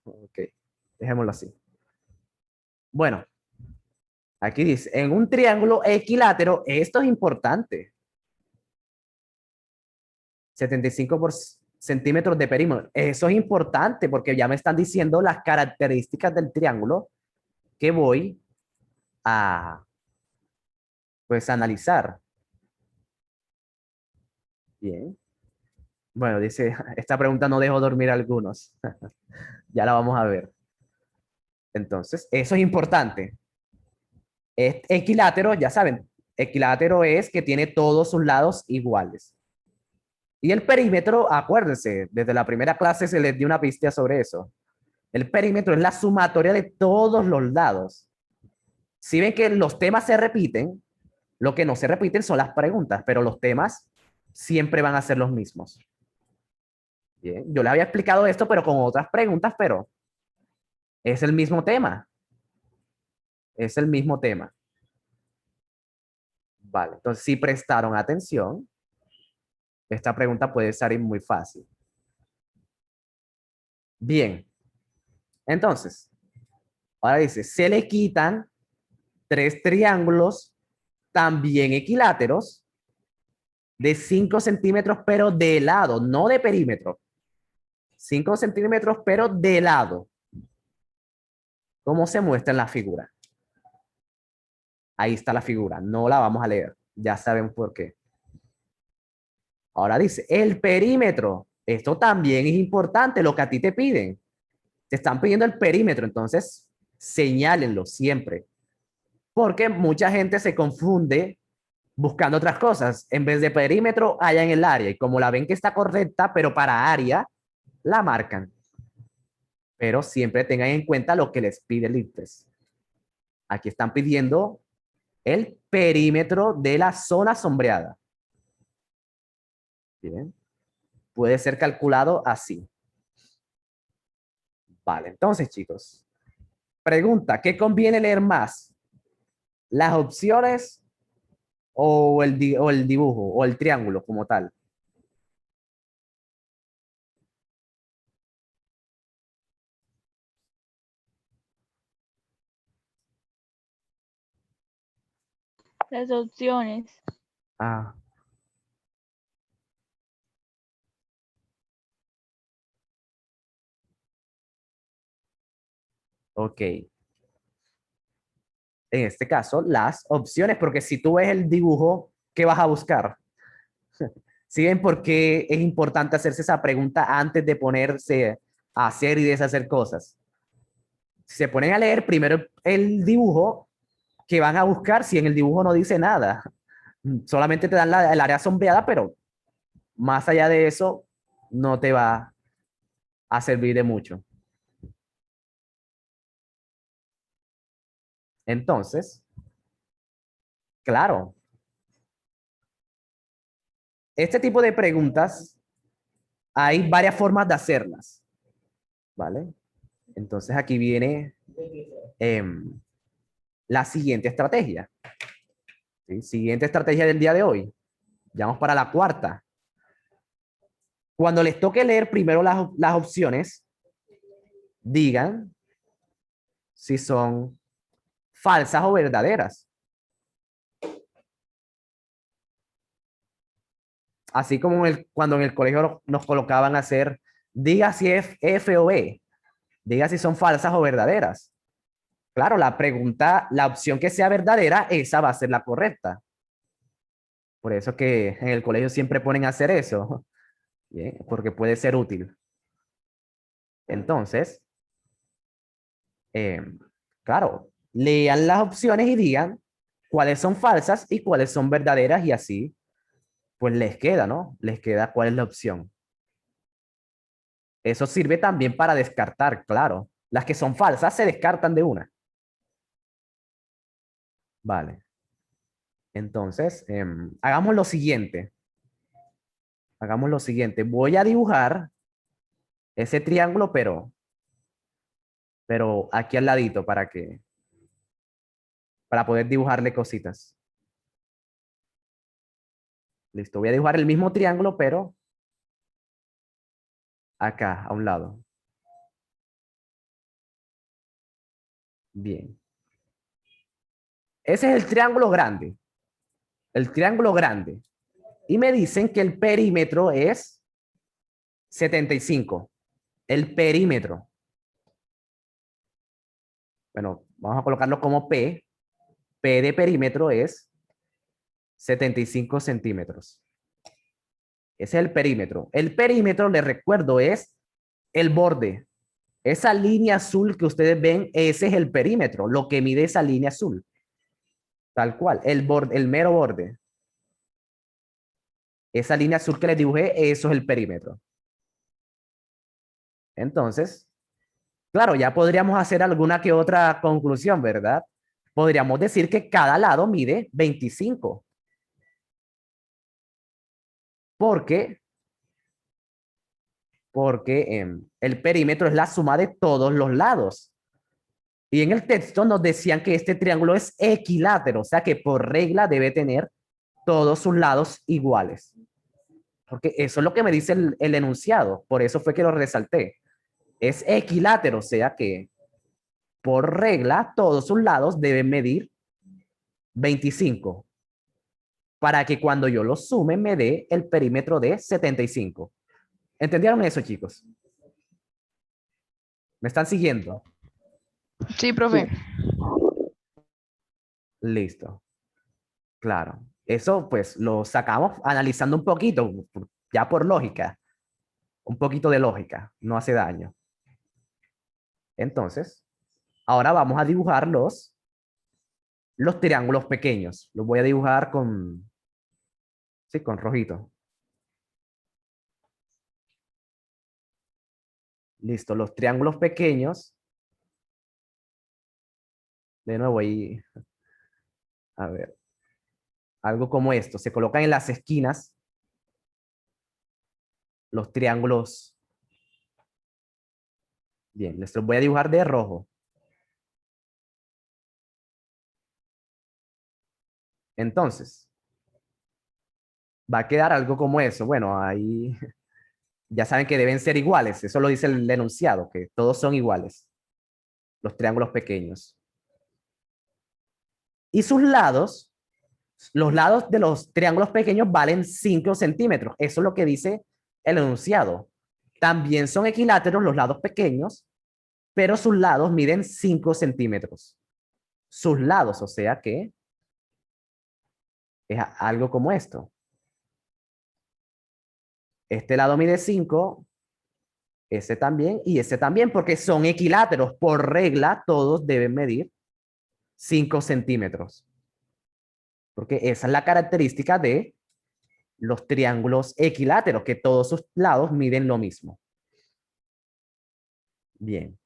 Ok, dejémoslo así. Bueno, aquí dice, en un triángulo equilátero, esto es importante. 75 por centímetros de perímetro. Eso es importante porque ya me están diciendo las características del triángulo que voy a, pues, analizar. Bien. Bueno, dice, esta pregunta no dejó dormir a algunos. Ya la vamos a ver. Entonces, eso es importante. Es equilátero, ya saben, equilátero es que tiene todos sus lados iguales. Y el perímetro, acuérdense, desde la primera clase se les dio una pista sobre eso. El perímetro es la sumatoria de todos los lados. Si ven que los temas se repiten, lo que no se repiten son las preguntas, pero los temas siempre van a ser los mismos. Bien, yo les había explicado esto, pero con otras preguntas, pero es el mismo tema. Es el mismo tema. Vale, entonces si prestaron atención, esta pregunta puede salir muy fácil. Bien, entonces, ahora dice, se le quitan 3 triángulos también equiláteros de 5 centímetros, pero de lado, no de perímetro. 5 centímetros, pero de lado. ¿Cómo se muestra en la figura? Ahí está la figura, no la vamos a leer. Ya saben por qué. Ahora dice, el perímetro. Esto también es importante, lo que a ti te piden. Te están pidiendo el perímetro, entonces señálenlo siempre. Porque mucha gente se confunde buscando otras cosas. En vez de perímetro, allá en el área. Y como la ven que está correcta, pero para área, la marcan. Pero siempre tengan en cuenta lo que les pide el ICFES. Aquí están pidiendo el perímetro de la zona sombreada. Bien. Puede ser calculado así. Vale, entonces, chicos. Pregunta, ¿qué conviene leer más? ¿Las opciones o el dibujo o el triángulo como tal? Las opciones. Ah, ok. En este caso, las opciones, porque si tú ves el dibujo, ¿qué vas a buscar? ¿Sí ven por qué es importante hacerse esa pregunta antes de ponerse a hacer y deshacer cosas? Si se ponen a leer primero el dibujo, ¿qué van a buscar si en el dibujo no dice nada? Solamente te dan el área sombreada, pero más allá de eso, no te va a servir de mucho. Entonces, claro, este tipo de preguntas hay varias formas de hacerlas, ¿vale? Entonces aquí viene la siguiente estrategia. ¿Sí? Siguiente estrategia del día de hoy. Ya vamos para la cuarta. Cuando les toque leer primero las opciones, digan si son falsas o verdaderas. Así como cuando en el colegio nos colocaban a hacer, diga si es F o B, diga si son falsas o verdaderas. Claro, la pregunta, la opción que sea verdadera, esa va a ser la correcta. Por eso que en el colegio siempre ponen a hacer eso, ¿bien? Porque puede ser útil. Entonces, eh, claro, lean las opciones y digan cuáles son falsas y cuáles son verdaderas y así, pues les queda, ¿no? Les queda cuál es la opción. Eso sirve también para descartar, claro. Las que son falsas se descartan de una. Vale. Entonces, hagamos lo siguiente. Hagamos lo siguiente. Voy a dibujar ese triángulo, pero aquí al ladito para que para poder dibujarle cositas. Listo, voy a dibujar el mismo triángulo, pero acá, a un lado. Bien. Ese es el triángulo grande. El triángulo grande. Y me dicen que el perímetro es 75. El perímetro. Bueno, vamos a colocarlo como P. P de perímetro es 75 centímetros. Ese es el perímetro. El perímetro, les recuerdo, es el borde. Esa línea azul que ustedes ven, ese es el perímetro, lo que mide esa línea azul. Tal cual, el borde, el mero borde. Esa línea azul que les dibujé, eso es el perímetro. Entonces, claro, ya podríamos hacer alguna que otra conclusión, ¿verdad? Podríamos decir que cada lado mide 25. ¿Por qué? Porque el perímetro es la suma de todos los lados. Y en el texto nos decían que este triángulo es equilátero, o sea que por regla debe tener todos sus lados iguales. Porque eso es lo que me dice el enunciado, por eso fue que lo resalté. Es equilátero, o sea que por regla todos sus lados deben medir 25 para que cuando yo los sume me dé el perímetro de 75. ¿Entendieron eso, chicos? ¿Me están siguiendo? Sí, profe. Listo. Claro. Eso pues lo sacamos analizando un poquito, ya por lógica. Un poquito de lógica, no hace daño. Entonces, ahora vamos a dibujar los triángulos pequeños. Los voy a dibujar con, sí, con rojito. Listo, los triángulos pequeños. De nuevo ahí, a ver, algo como esto. Se colocan en las esquinas los triángulos. Bien, les los voy a dibujar de rojo. Entonces, va a quedar algo como eso. Bueno, ahí ya saben que deben ser iguales. Eso lo dice el enunciado, que todos son iguales. Los triángulos pequeños. Y sus lados, los lados de los triángulos pequeños valen 5 centímetros. Eso es lo que dice el enunciado. También son equiláteros los lados pequeños, pero sus lados miden 5 centímetros. Sus lados, o sea que es algo como esto. Este lado mide 5, ese también y ese también, porque son equiláteros. Por regla, todos deben medir 5 centímetros. Porque esa es la característica de los triángulos equiláteros, que todos sus lados miden lo mismo. Bien.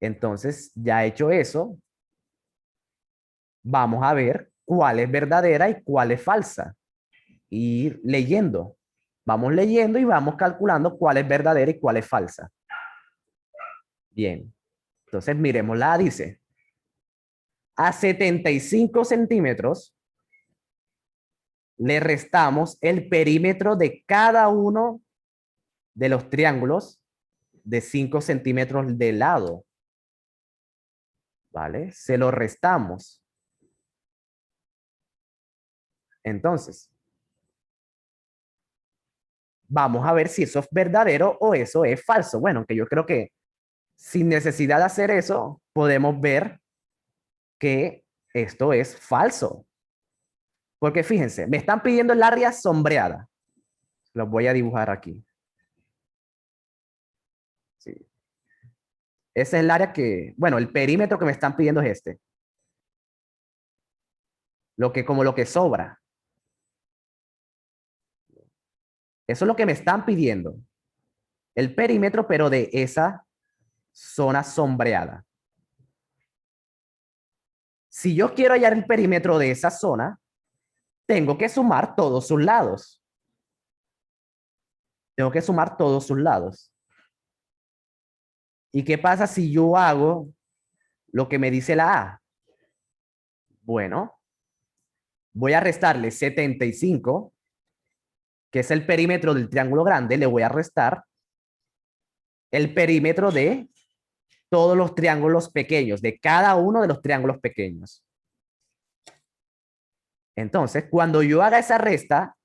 Entonces, ya hecho eso, vamos a ver cuál es verdadera y cuál es falsa. Ir leyendo. Vamos leyendo y vamos calculando cuál es verdadera y cuál es falsa. Bien. Entonces, miremosla, dice. A 75 centímetros le restamos el perímetro de cada uno de los triángulos de 5 centímetros de lado. ¿Vale? Se lo restamos. Entonces, vamos a ver si eso es verdadero o eso es falso. Bueno, que yo creo que sin necesidad de hacer eso, podemos ver que esto es falso. Porque fíjense, me están pidiendo el área sombreada. Lo voy a dibujar aquí. Sí. Ese es el área que, bueno, el perímetro que me están pidiendo es este. Como lo que sobra. Eso es lo que me están pidiendo. El perímetro, pero de esa zona sombreada. Si yo quiero hallar el perímetro de esa zona, tengo que sumar todos sus lados. Tengo que sumar todos sus lados. ¿Y qué pasa si yo hago lo que me dice la A? Bueno, voy a restarle 75, que es el perímetro del triángulo grande, le voy a restar el perímetro de todos los triángulos pequeños, de cada uno de los triángulos pequeños. Entonces, cuando yo haga esa resta,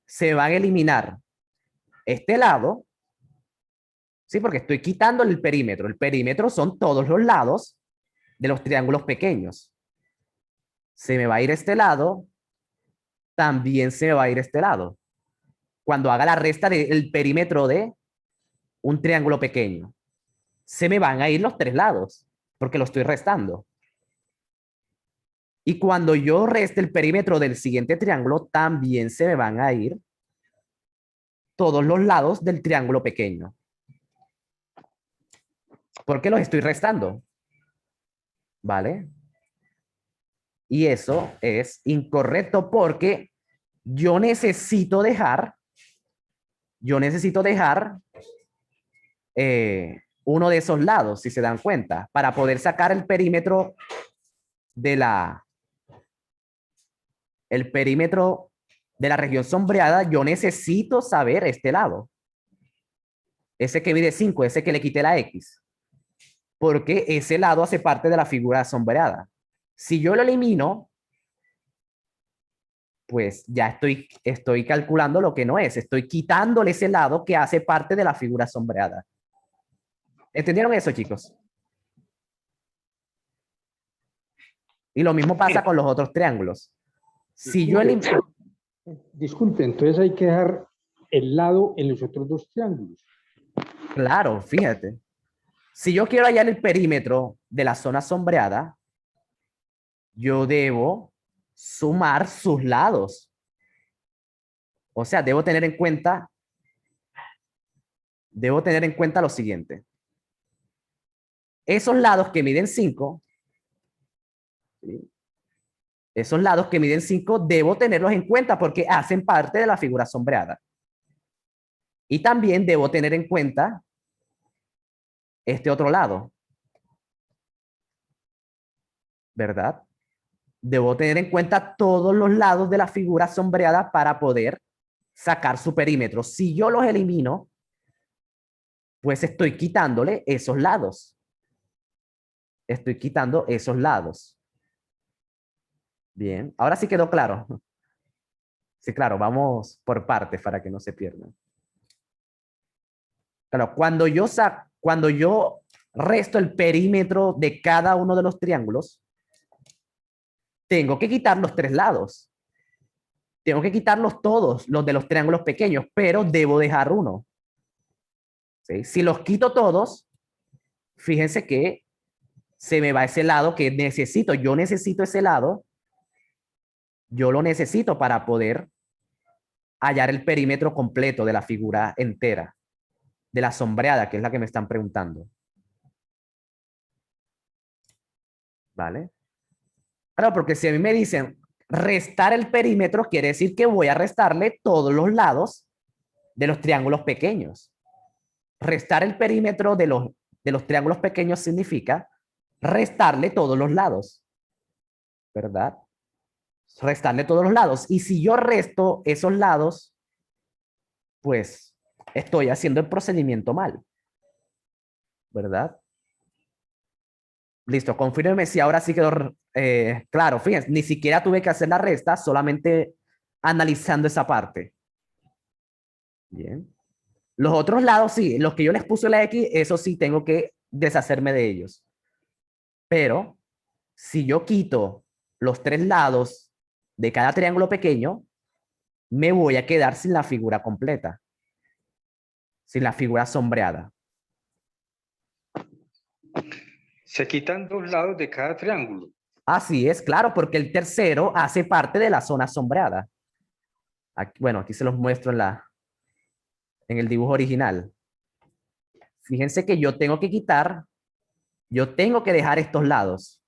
se van a eliminar este lado, ¿sí? Porque estoy quitando el perímetro. El perímetro son todos los lados de los triángulos pequeños. Se me va a ir este lado, también se me va a ir este lado. Cuando haga la resta del perímetro de un triángulo pequeño, se me van a ir los tres lados, porque lo estoy restando. Y cuando yo reste el perímetro del siguiente triángulo, también se me van a ir todos los lados del triángulo pequeño. Porque los estoy restando. ¿Vale? Y eso es incorrecto porque yo necesito dejar uno de esos lados, si se dan cuenta, para poder sacar el perímetro de la región sombreada. Yo necesito saber este lado. Ese que mide 5, ese que le quité la X. Porque ese lado hace parte de la figura sombreada. Si yo lo elimino, pues ya estoy calculando lo que no es. Estoy quitándole ese lado que hace parte de la figura sombreada. ¿Entendieron eso, chicos? Y lo mismo pasa con los otros triángulos. Si yo elimino... Disculpe, entonces hay que dejar el lado en los otros dos triángulos. Claro, fíjate. Si yo quiero hallar el perímetro de la zona sombreada, yo debo sumar sus lados. O sea, debo tener en cuenta lo siguiente. Esos lados que miden 5, ¿sí? Esos lados que miden 5 debo tenerlos en cuenta porque hacen parte de la figura sombreada. Y también debo tener en cuenta este otro lado. ¿Verdad? Debo tener en cuenta todos los lados de la figura sombreada para poder sacar su perímetro. Si yo los elimino, pues estoy quitándole esos lados. Estoy quitando esos lados. Bien, ahora sí quedó claro. Sí, claro, vamos por partes para que no se pierdan. Claro, cuando yo resto el perímetro de cada uno de los triángulos, tengo que quitar los tres lados. Tengo que quitarlos todos, los de los triángulos pequeños, pero debo dejar uno. ¿Sí? Si los quito todos, fíjense que se me va ese lado que necesito. Yo necesito ese lado. Yo lo necesito para poder hallar el perímetro completo de la figura entera, de la sombreada, que es la que me están preguntando. ¿Vale? Claro, porque si a mí me dicen restar el perímetro, quiere decir que voy a restarle todos los lados de los triángulos pequeños. Restar el perímetro de los triángulos pequeños significa restarle todos los lados, ¿verdad? Restarle todos los lados. Y si yo resto esos lados, pues estoy haciendo el procedimiento mal, ¿verdad? Listo, confírmeme si ahora sí quedó claro. Fíjense, ni siquiera tuve que hacer la resta, solamente analizando esa parte. Bien. Los otros lados, sí, los que yo les puse la X, eso sí tengo que deshacerme de ellos. Pero si yo quito los tres lados de cada triángulo pequeño, me voy a quedar sin la figura completa, sin la figura sombreada. Se quitan dos lados de cada triángulo. Así es, claro, porque el tercero hace parte de la zona sombreada. Aquí, bueno, aquí se los muestro en el dibujo original. Fíjense que yo tengo que dejar estos lados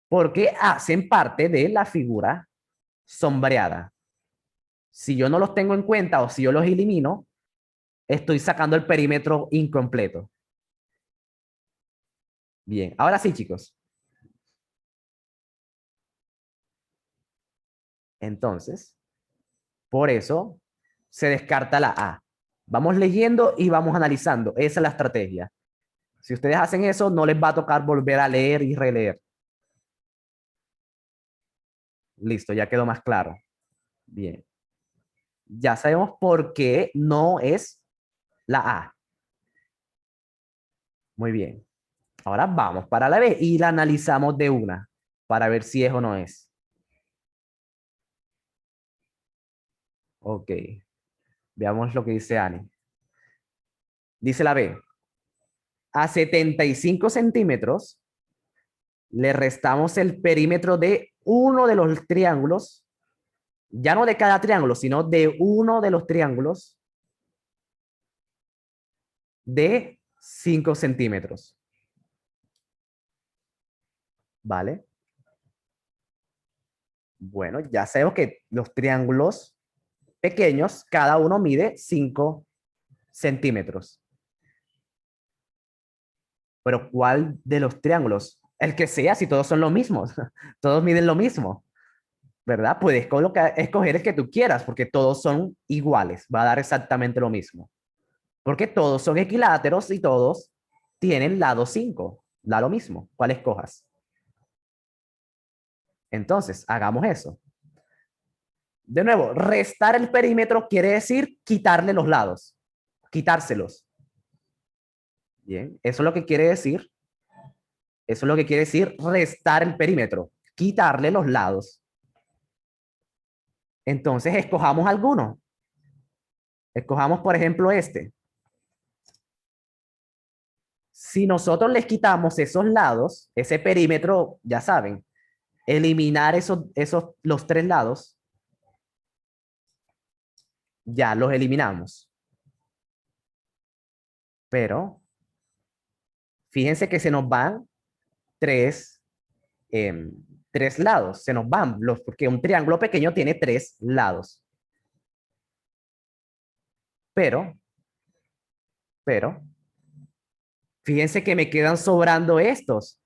porque hacen parte de la figura sombreada. Si yo no los tengo en cuenta o si yo los elimino, estoy sacando el perímetro incompleto. Bien, ahora sí, chicos. Entonces, por eso se descarta la A. Vamos leyendo y vamos analizando. Esa es la estrategia. Si ustedes hacen eso, no les va a tocar volver a leer y releer. Listo, ya quedó más claro. Bien. Ya sabemos por qué no es la A. Muy bien. Ahora vamos para la B y la analizamos de una para ver si es o no es. Ok. Veamos lo que dice Ani. Dice la B. A 75 centímetros le restamos el perímetro de uno de los triángulos, ya no de cada triángulo, sino de uno de los triángulos de 5 centímetros. ¿Vale? Bueno, ya sabemos que los triángulos pequeños, cada uno mide 5 centímetros. Pero ¿cuál de los triángulos? El que sea, si todos son lo mismo, todos miden lo mismo, ¿verdad? Puedes escoger el que tú quieras, porque todos son iguales, va a dar exactamente lo mismo. Porque todos son equiláteros y todos tienen lado 5, da lo mismo, ¿cuál escojas? Entonces, hagamos eso. De nuevo, restar el perímetro quiere decir quitarle los lados, quitárselos. Bien, eso es lo que quiere decir. Eso es lo que quiere decir restar el perímetro, quitarle los lados. Entonces, escojamos alguno. Escojamos, por ejemplo, este. Si nosotros les quitamos esos lados, ese perímetro, ya saben, eliminar los 3 lados, ya los eliminamos. Pero, fíjense que se nos van 3 lados, se nos van, porque un triángulo pequeño tiene 3 lados. Pero, fíjense que me quedan sobrando estos.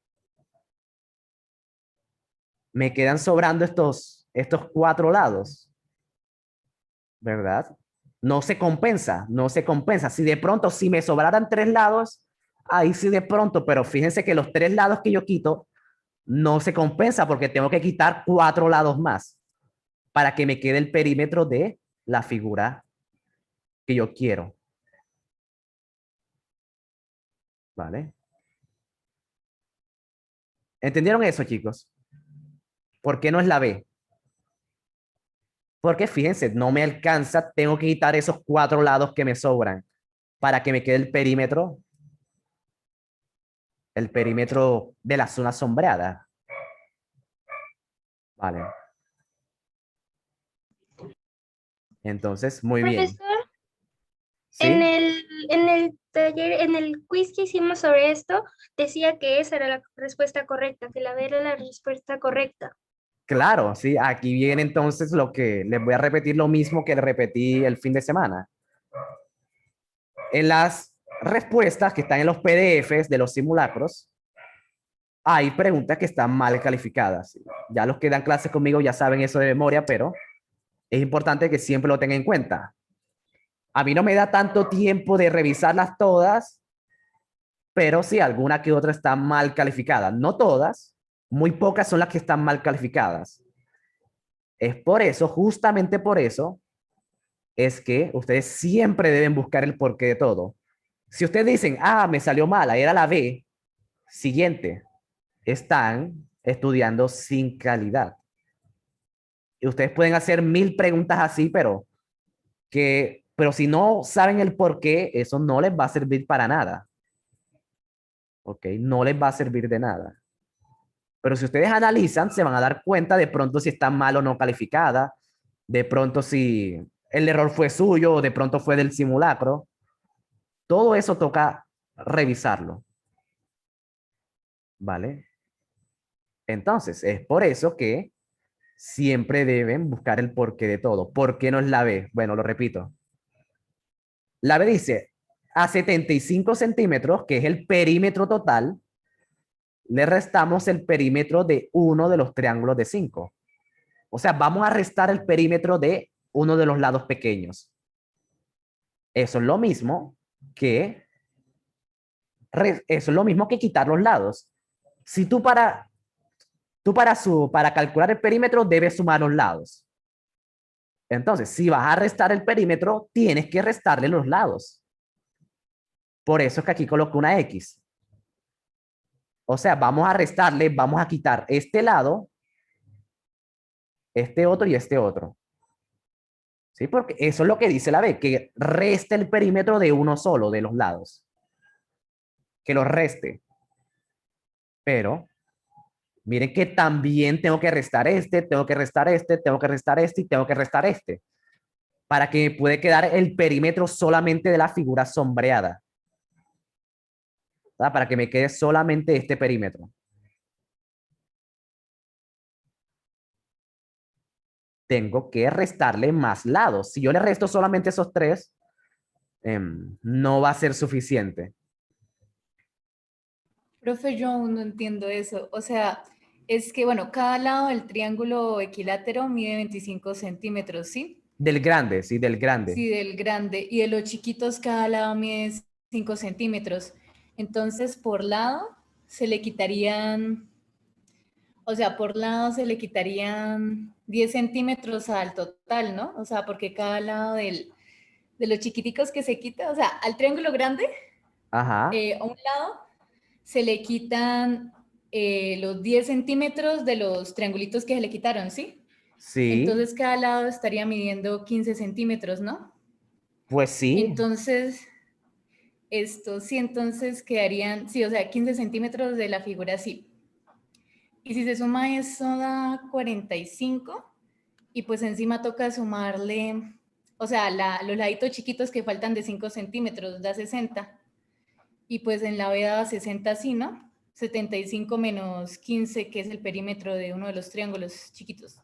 Me quedan sobrando estos 4 lados. ¿Verdad? No se compensa, no se compensa. Si de pronto, si me sobraran 3 lados, ahí sí de pronto, pero fíjense que los 3 lados que yo quito no se compensa porque tengo que quitar 4 lados más para que me quede el perímetro de la figura que yo quiero. ¿Vale? ¿Entendieron eso, chicos? ¿Por qué no es la B? Porque fíjense, no me alcanza, tengo que quitar esos 4 lados que me sobran para que me quede el perímetro de la zona sombreada. Vale. Entonces, muy bien. Profesor, ¿Sí? en el taller, en el quiz que hicimos sobre esto, decía que esa era la respuesta correcta, que la B era la respuesta correcta. Claro, sí. Aquí viene entonces lo que les voy a repetir lo mismo que le repetí el fin de semana. En las respuestas que están en los PDFs de los simulacros, hay preguntas que están mal calificadas. Ya los que dan clases conmigo ya saben eso de memoria, pero es importante que siempre lo tengan en cuenta. A mí no me da tanto tiempo de revisarlas todas, pero sí, alguna que otra está mal calificada. No todas, muy pocas son las que están mal calificadas. Es por eso, justamente por eso, es que ustedes siempre deben buscar el porqué de todo. Si ustedes dicen, ah, me salió mala, era la B, siguiente, están estudiando sin calidad. Y ustedes pueden hacer 1000 preguntas así, pero si no saben el por qué, eso no les va a servir para nada. ¿Ok? No les va a servir de nada. Pero si ustedes analizan, se van a dar cuenta de pronto si está mal o no calificada, de pronto si el error fue suyo o de pronto fue del simulacro. Todo eso toca revisarlo. ¿Vale? Entonces, es por eso que siempre deben buscar el porqué de todo. ¿Por qué no es la B? Bueno, lo repito. La B dice, a 75 centímetros, que es el perímetro total, le restamos el perímetro de uno de los triángulos de 5. O sea, vamos a restar el perímetro de uno de los lados pequeños. Eso es lo mismo que, eso es lo mismo que quitar los lados. Si para calcular el perímetro debes sumar los lados. Entonces, si vas a restar el perímetro, tienes que restarle los lados. Por eso es que aquí coloco una X. O sea, vamos a restarle, vamos a quitar este lado, este otro y este otro. ¿Sí? Porque eso es lo que dice la B, que reste el perímetro de uno solo, de los lados. Que lo reste. Pero, miren que también tengo que restar este, tengo que restar este, tengo que restar este y tengo que restar este. Para que me puede quedar el perímetro solamente de la figura sombreada. ¿Verdad? Para que me quede solamente este perímetro. Tengo que restarle más lados. Si yo le resto solamente esos tres, no va a ser suficiente. Profe, yo aún no entiendo eso. O sea, es que, bueno, cada lado del triángulo equilátero mide 25 centímetros, ¿sí? Del grande, sí, del grande. Sí, del grande. Y de los chiquitos, cada lado mide 5 centímetros. Entonces, por lado, se le quitarían, o sea, por lado se le quitarían 10 centímetros al total, ¿no? O sea, porque cada lado de los chiquiticos que se quita, o sea, al triángulo grande, Ajá. a un lado se le quitan los 10 centímetros de los triangulitos que se le quitaron, ¿sí? Sí. Entonces cada lado estaría midiendo 15 centímetros, ¿no? Pues sí. Entonces, entonces quedarían, sí, o sea, 15 centímetros de la figura, sí. Y si se suma eso da 45 y pues encima toca sumarle, o sea, los laditos chiquitos que faltan de 5 centímetros da 60. Y pues en la B da 60 sí, ¿no? 75 menos 15, que es el perímetro de uno de los triángulos chiquitos.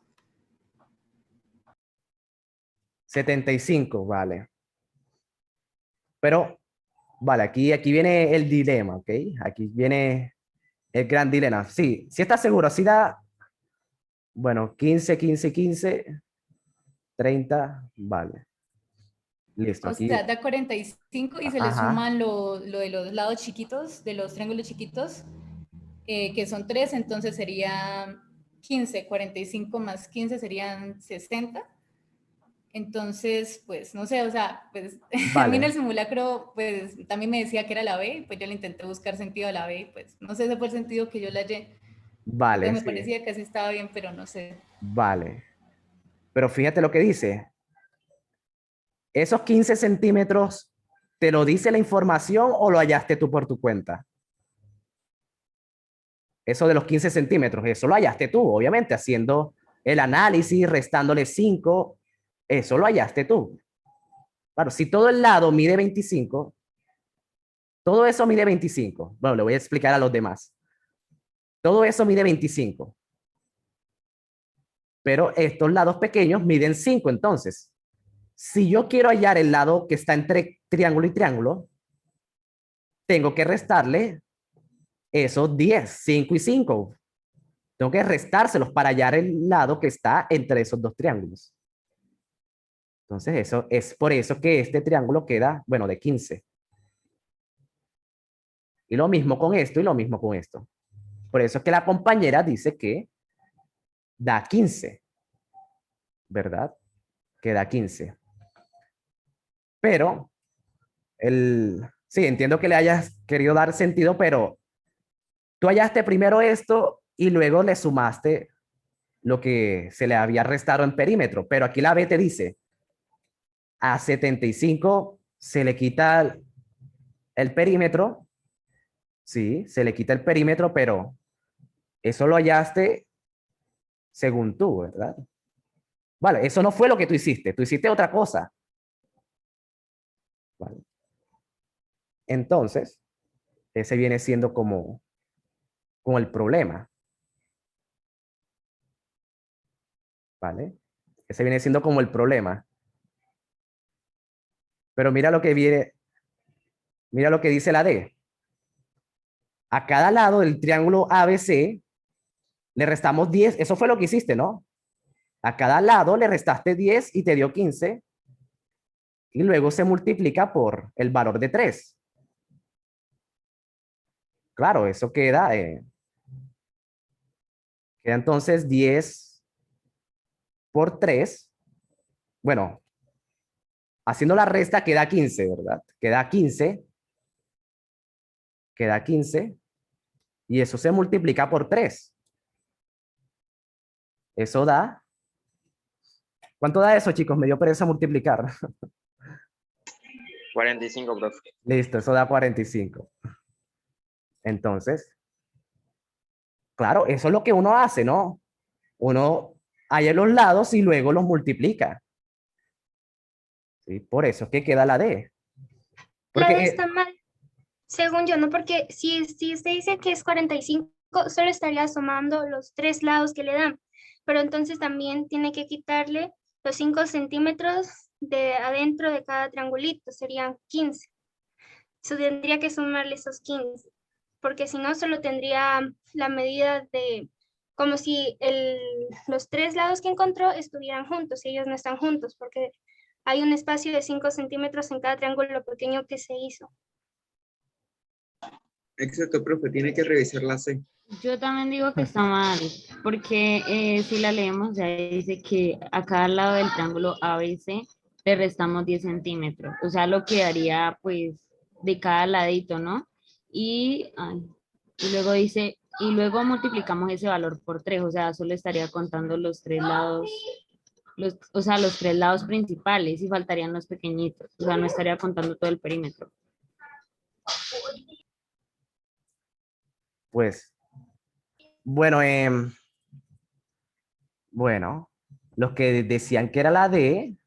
75, vale. Pero, vale, aquí viene el dilema, ¿ok? Aquí viene el gran dilema. Sí, si estás seguro, si da, bueno, 15, 15, 15, 30, vale. Listo, O aquí. sea, da 45 y se le Ajá. suman lo de los lados chiquitos, de los triángulos chiquitos, que son 3, entonces sería 15, 45 más 15 serían 60. Entonces, pues, no sé, o sea, pues, a mí en Vale, el simulacro, pues, también me decía que era la B, y pues yo le intenté buscar sentido a la B, y pues, no sé, ese fue el sentido que yo le hallé. Pues vale, me sí, parecía que así estaba bien, pero no sé. vale. Pero fíjate lo que dice. ¿Esos 15 centímetros te lo dice la información o lo hallaste tú por tu cuenta? Eso de los 15 centímetros, eso lo hallaste tú, obviamente, haciendo el análisis, restándole 5, eso lo hallaste tú. Claro, si todo el lado mide 25, todo eso mide 25. Bueno, le voy a explicar a los demás. Todo eso mide 25. Pero estos lados pequeños miden 5, entonces. Si yo quiero hallar el lado que está entre triángulo y triángulo, tengo que restarle esos 10, 5 y 5. Tengo que restárselos para hallar el lado que está entre esos dos triángulos. Entonces, eso es por eso que este triángulo queda, bueno, de 15. Y lo mismo con esto y lo mismo con esto. Por eso es que la compañera dice que da 15. ¿Verdad? Que da 15. Pero, sí, entiendo que le hayas querido dar sentido, pero tú hallaste primero esto y luego le sumaste lo que se le había restado en perímetro. Pero aquí la B te dice, a 75 se le quita el perímetro. Sí, se le quita el perímetro, pero eso lo hallaste según tú, ¿verdad? Vale, eso no fue lo que tú hiciste otra cosa. Vale. Entonces, ese viene siendo como el problema. ¿Vale? Ese viene siendo como el problema. Pero mira lo que viene, mira lo que dice la D. A cada lado del triángulo ABC le restamos 10. Eso fue lo que hiciste, ¿no? A cada lado le restaste 10 y te dio 15. Y luego se multiplica por el valor de 3. Claro, eso queda entonces 10 por 3. Bueno, haciendo la resta queda 15, ¿verdad? Queda 15. Queda 15. Y eso se multiplica por 3. Eso da... ¿Cuánto da eso, chicos? Me dio pereza multiplicar. 45, profe. Listo, eso da 45. Entonces, claro, eso es lo que uno hace, ¿no? Uno halla los lados y luego los multiplica. ¿Sí? Por eso es que queda la D. La Porque, D está mal, según yo, ¿no? Porque si usted dice que es 45, solo estaría sumando los 3 lados que le dan. Pero entonces también tiene que quitarle los 5 centímetros de adentro de cada triangulito, serían 15. Eso tendría que sumarle esos 15, porque si no, solo tendría la medida de como si los 3 lados que encontró estuvieran juntos, y ellos no están juntos, porque hay un espacio de 5 centímetros en cada triángulo pequeño que se hizo. Exacto, profe, tiene que revisar la C. Yo también digo que está mal, porque si la leemos, ya dice que a cada lado del triángulo ABC le restamos 10 centímetros. O sea, lo que daría, pues, de cada ladito, ¿no? Y luego dice, y luego multiplicamos ese valor por 3, o sea, solo estaría contando los 3 lados, los 3 lados principales y faltarían los pequeñitos. O sea, no estaría contando todo el perímetro. pues, bueno, bueno, los que decían que era la D,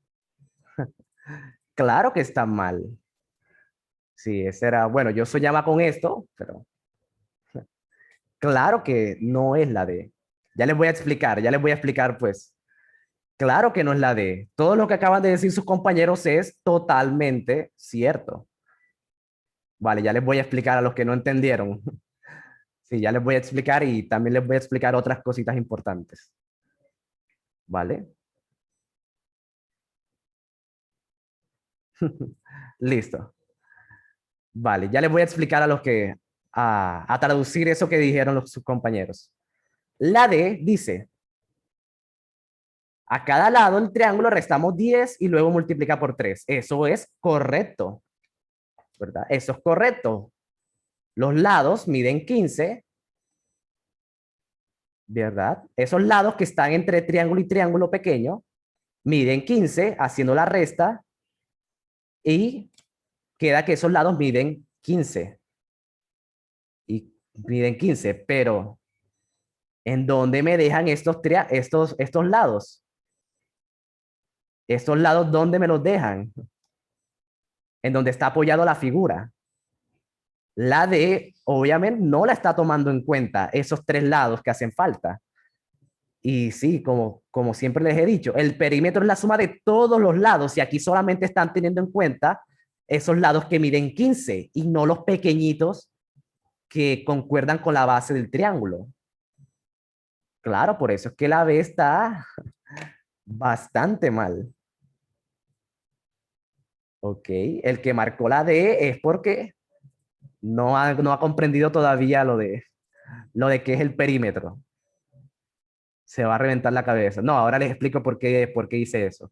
claro que está mal. Sí, ese era, bueno, yo soñaba con esto, pero claro que no es la D. Ya les voy a explicar, pues. Claro que no es la D. Todo lo que acaban de decir sus compañeros es totalmente cierto. Vale, ya les voy a explicar a los que no entendieron. Sí, ya les voy a explicar y también les voy a explicar otras cositas importantes. ¿Vale? Listo. Vale, ya les voy a explicar a los que, a traducir eso que dijeron sus compañeros. La D dice, a cada lado del triángulo restamos 10 y luego multiplica por 3. Eso es correcto, ¿verdad? Eso es correcto. Los lados miden 15, ¿verdad? Esos lados que están entre triángulo y triángulo pequeño miden 15, haciendo la resta, y queda que esos lados miden 15. Y miden 15, pero ¿en dónde me dejan estos lados? ¿Estos lados dónde me los dejan? En donde está apoyado la figura. La D, obviamente, no la está tomando en cuenta esos 3 lados que hacen falta. Y sí, como siempre les he dicho, el perímetro es la suma de todos los lados y aquí solamente están teniendo en cuenta esos lados que miden 15 y no los pequeñitos que concuerdan con la base del triángulo. Claro, por eso es que la B está bastante mal. Ok, el que marcó la D es porque no ha comprendido todavía lo de qué es el perímetro. Se va a reventar la cabeza. No, ahora les explico por qué hice eso.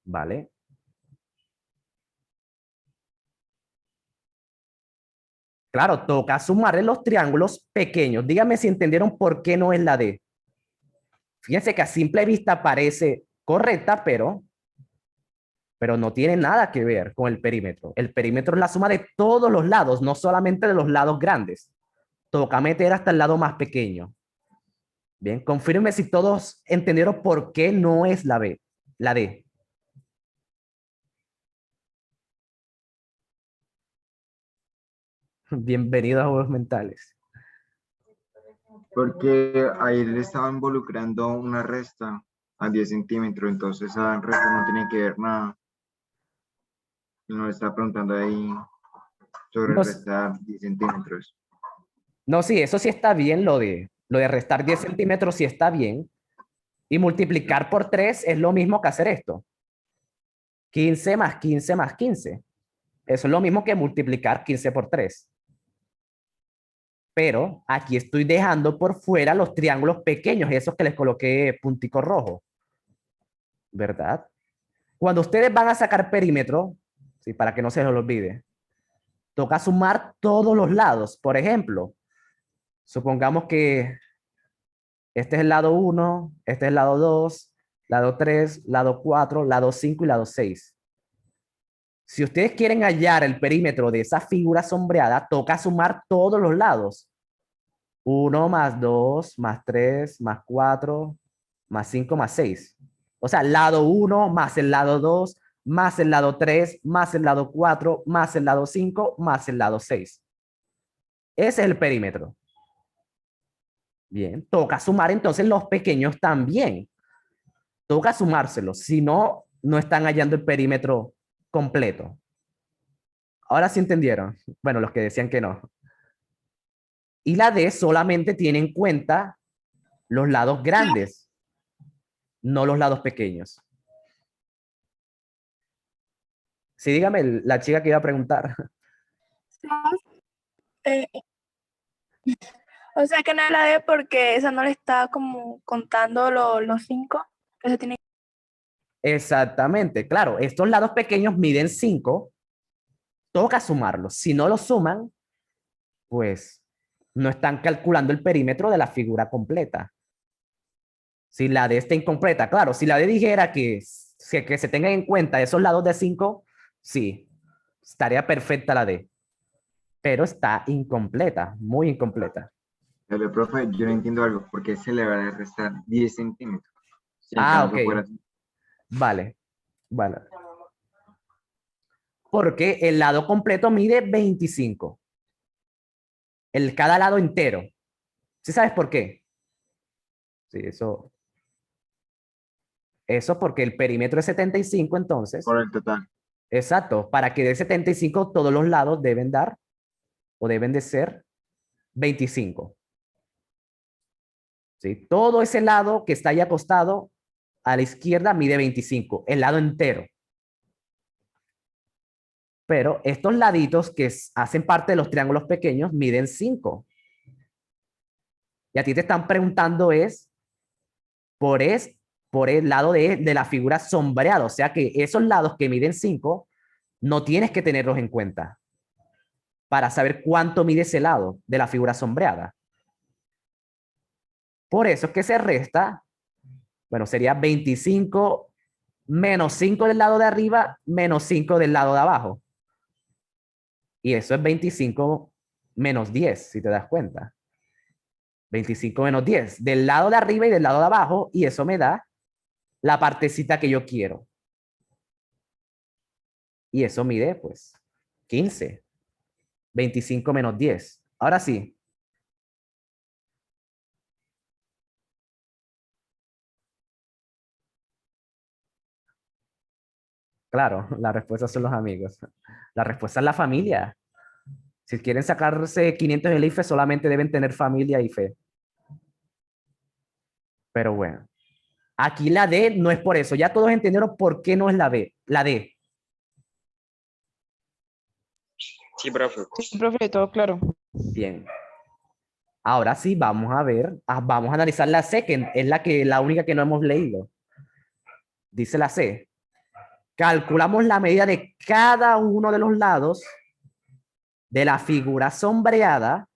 ¿Vale? Claro, toca sumarle los triángulos pequeños. Díganme si entendieron por qué no es la D. Fíjense que a simple vista parece correcta, pero no tiene nada que ver con el perímetro. El perímetro es la suma de todos los lados, no solamente de los lados grandes. Toca meter hasta el lado más pequeño. Bien, confirme si todos entendieron por qué no es la D. Bienvenido a Juegos Mentales. Porque ahí le estaba involucrando una resta a 10 centímetros, entonces esa resta no tiene que ver nada. No le está preguntando ahí sobre restar 10 centímetros. No, sí, eso sí está bien, lo de restar 10 centímetros sí está bien, Y multiplicar por 3 es lo mismo que hacer esto. 15 más 15 más 15. Eso es lo mismo que multiplicar 15 por 3. Pero aquí estoy dejando por fuera los triángulos pequeños, esos que les coloqué puntico rojo. ¿Verdad? Cuando ustedes van a sacar perímetro, ¿sí? Para que no se les olvide, toca sumar todos los lados. Por ejemplo, supongamos que este es el lado 1, este es el lado 2, lado 3, lado 4, lado 5 y lado 6. Si ustedes quieren hallar el perímetro de esa figura sombreada, toca sumar todos los lados. 1 más 2 más 3 más 4 más 5 más 6. O sea, lado 1 más el lado 2 más el lado 3 más el lado 4 más el lado 5 más el lado 6. Ese es el perímetro. Bien, toca sumar entonces los pequeños también. Toca sumárselos, si no, no están hallando el perímetro completo. Ahora sí entendieron. Bueno, los que decían que no. Y la D solamente tiene en cuenta los lados grandes, no los lados pequeños. Sí, dígame, la chica que iba a preguntar. O sea que no es la D porque esa no le está como contando los 5. Eso tiene. Exactamente, claro, estos lados pequeños miden 5, toca sumarlos. Si no los suman, pues no están calculando el perímetro de la figura completa. Si la D está incompleta, claro, si la D dijera que se tengan en cuenta esos lados de 5, sí, estaría perfecta la D. Pero está incompleta, muy incompleta. Pero, profe, yo no entiendo algo. ¿Por qué se le va a restar 10 centímetros? Si el Ah, caso ok. fuera así. Vale, vale. Porque el lado completo mide 25. Cada lado entero. ¿Sí sabes por qué? Sí, eso. Eso porque el perímetro es 75, entonces. Por el total. Exacto. Para que dé 75, todos los lados deben dar o deben de ser 25. ¿Sí? Todo ese lado que está ahí acostado a la izquierda mide 25, el lado entero. Pero estos laditos que hacen parte de los triángulos pequeños miden 5. Y a ti te están preguntando por el lado de la figura sombreada. O sea que esos lados que miden 5 no tienes que tenerlos en cuenta para saber cuánto mide ese lado de la figura sombreada. Por eso es que se resta, bueno, sería 25 menos 5 del lado de arriba menos 5 del lado de abajo. Y eso es 25 menos 10, si te das cuenta. 25 menos 10 del lado de arriba y del lado de abajo, y eso me da la partecita que yo quiero. Y eso mide, pues, 15. 25 menos 10. Ahora sí. Claro, la respuesta son los amigos. La respuesta es la familia. Si quieren sacarse 500 del IFE, solamente deben tener familia y fe. Pero bueno. Aquí la D no es por eso. Ya todos entendieron por qué no es la B, la D. Sí, profe. Sí, profe, todo claro. Bien. Ahora sí, vamos a ver, vamos a analizar la C, que es la única que no hemos leído. Dice la C. Calculamos la medida de cada uno de los lados de la figura sombreada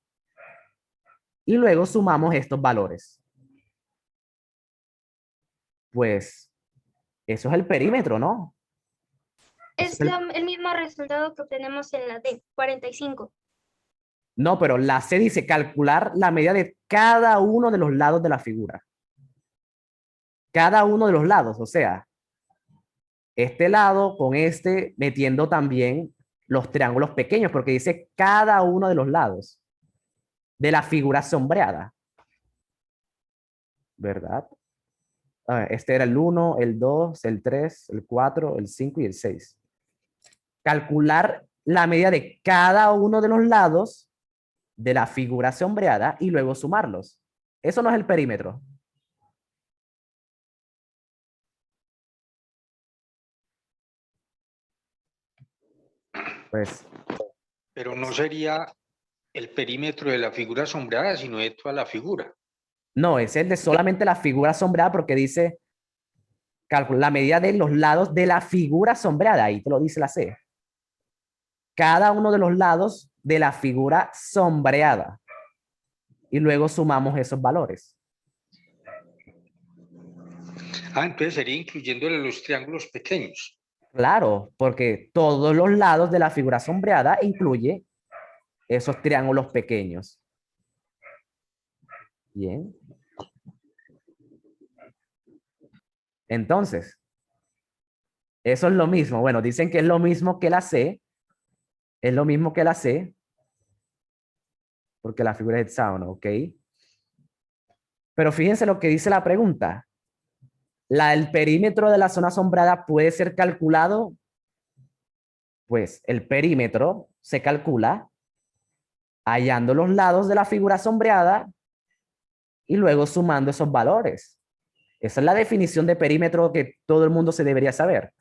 y luego sumamos estos valores. Pues eso es el perímetro, ¿no? Es el mismo resultado que obtenemos en la D, 45. No, pero la C dice calcular la medida de cada uno de los lados de la figura. Cada uno de los lados, o sea, este lado con este metiendo también los triángulos pequeños, porque dice cada uno de los lados de la figura sombreada. ¿Verdad? Este era el 1, el 2, el 3, el 4, el 5 y el 6. Calcular la medida de cada uno de los lados de la figura sombreada y luego sumarlos. Eso no es el perímetro. Pues Pero no sería el perímetro de la figura sombreada, sino de toda la figura. no, es el de solamente la figura sombreada porque dice calcula la medida de los lados de la figura sombreada. Ahí te lo dice la C. Cada uno de los lados de la figura sombreada. Y luego sumamos esos valores. Entonces sería incluyéndole los triángulos pequeños. Claro, porque todos los lados de la figura sombreada incluye esos triángulos pequeños. Bien. Entonces, eso es lo mismo. Bueno, dicen que es lo mismo que la C. Es lo mismo que la C. Porque la figura es hexágono, ¿ok? Pero fíjense lo que dice la pregunta. El perímetro de la zona sombreada puede ser calculado. Pues el perímetro se calcula hallando los lados de la figura sombreada y luego sumando esos valores. Esa es la definición de perímetro que todo el mundo se debería saber.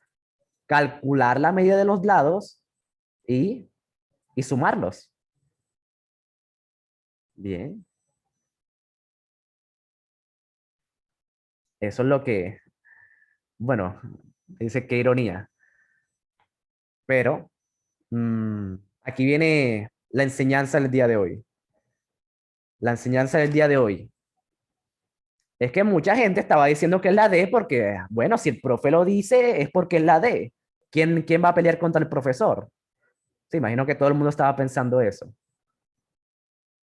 Calcular la medida de los lados y sumarlos. Bien. Eso es lo que, bueno, dice qué ironía. Pero aquí viene la enseñanza del día de hoy. La enseñanza del día de hoy. Es que mucha gente estaba diciendo que es la D porque, bueno, si el profe lo dice es porque es la D. ¿Quién va a pelear contra el profesor? Sí, imagino que todo el mundo estaba pensando eso.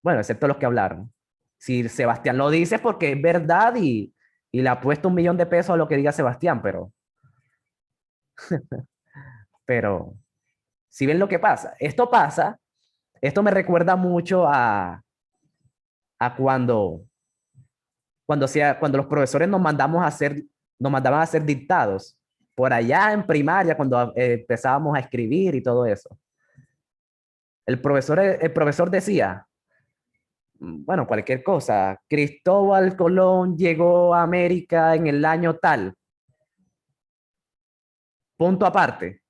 Bueno, excepto los que hablaron. Si Sebastián lo dice es porque es verdad y le apuesto $1.000.000 a lo que diga Sebastián, pero si ven lo que pasa, esto me recuerda mucho a cuando los profesores nos mandaban a hacer dictados por allá en primaria cuando empezábamos a escribir y todo eso. El profesor decía, bueno, cualquier cosa, Cristóbal Colón llegó a América en el año tal. Punto aparte.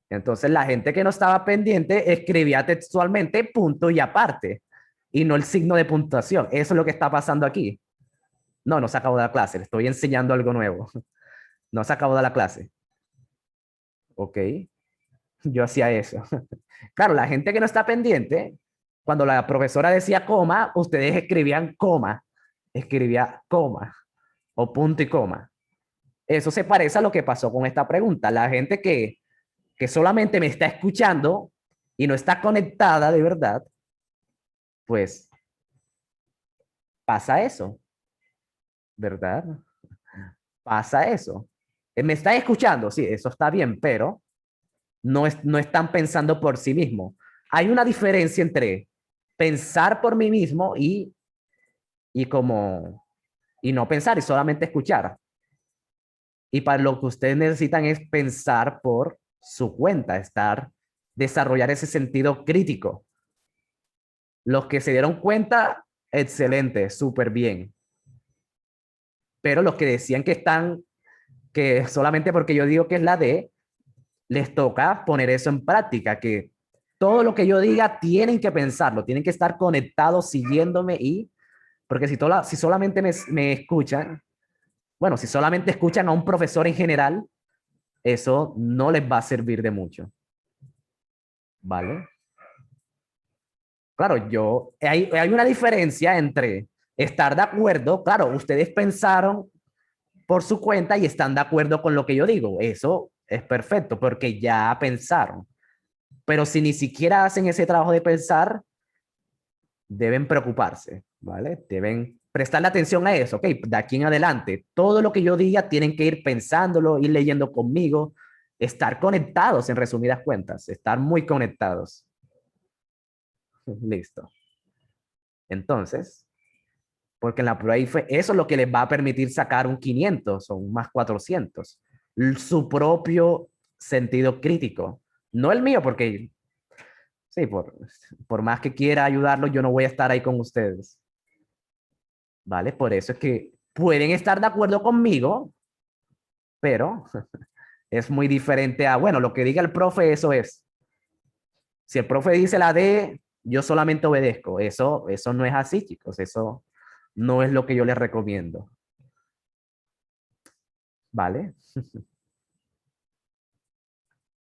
Entonces la gente que no estaba pendiente escribía textualmente punto y aparte y no el signo de puntuación. Eso es lo que está pasando aquí. No se acabó de la clase, le estoy enseñando algo nuevo. No se acabó de la clase. Ok. Yo hacía eso. Claro, la gente que no está pendiente, cuando la profesora decía coma, ustedes escribían coma. Escribía coma o punto y coma. Eso se parece a lo que pasó con esta pregunta. La gente que solamente me está escuchando y no está conectada de verdad, pues pasa eso, ¿verdad? Pasa eso. Me están escuchando, sí, eso está bien, pero no están pensando por sí mismos. Hay una diferencia entre pensar por mí mismo y no pensar y solamente escuchar. Y para lo que ustedes necesitan es pensar por su cuenta, desarrollar ese sentido crítico. Los que se dieron cuenta, excelente, súper bien. Pero los que decían que solamente porque yo digo que es la D, les toca poner eso en práctica, que todo lo que yo diga tienen que pensarlo, tienen que estar conectados, siguiéndome porque si solamente me escuchan, bueno, si solamente escuchan a un profesor en general, eso no les va a servir de mucho. ¿Vale? Claro, hay una diferencia entre estar de acuerdo, claro, ustedes pensaron por su cuenta y están de acuerdo con lo que yo digo. Eso es perfecto porque ya pensaron. Pero si ni siquiera hacen ese trabajo de pensar, deben preocuparse, ¿vale? Deben prestarle atención a eso, ¿ok? De aquí en adelante, todo lo que yo diga tienen que ir pensándolo, ir leyendo conmigo, estar conectados en resumidas cuentas, estar muy conectados. Listo. Entonces, porque en la prueba eso es lo que les va a permitir sacar un 500 o un más 400. Su propio sentido crítico. No el mío, porque sí, por más que quiera ayudarlo, yo no voy a estar ahí con ustedes. ¿Vale? Por eso es que pueden estar de acuerdo conmigo, pero es muy diferente a, bueno, lo que diga el profe, eso es. Si el profe dice la D, yo solamente obedezco. Eso no es así, chicos. Eso no es lo que yo les recomiendo. ¿Vale?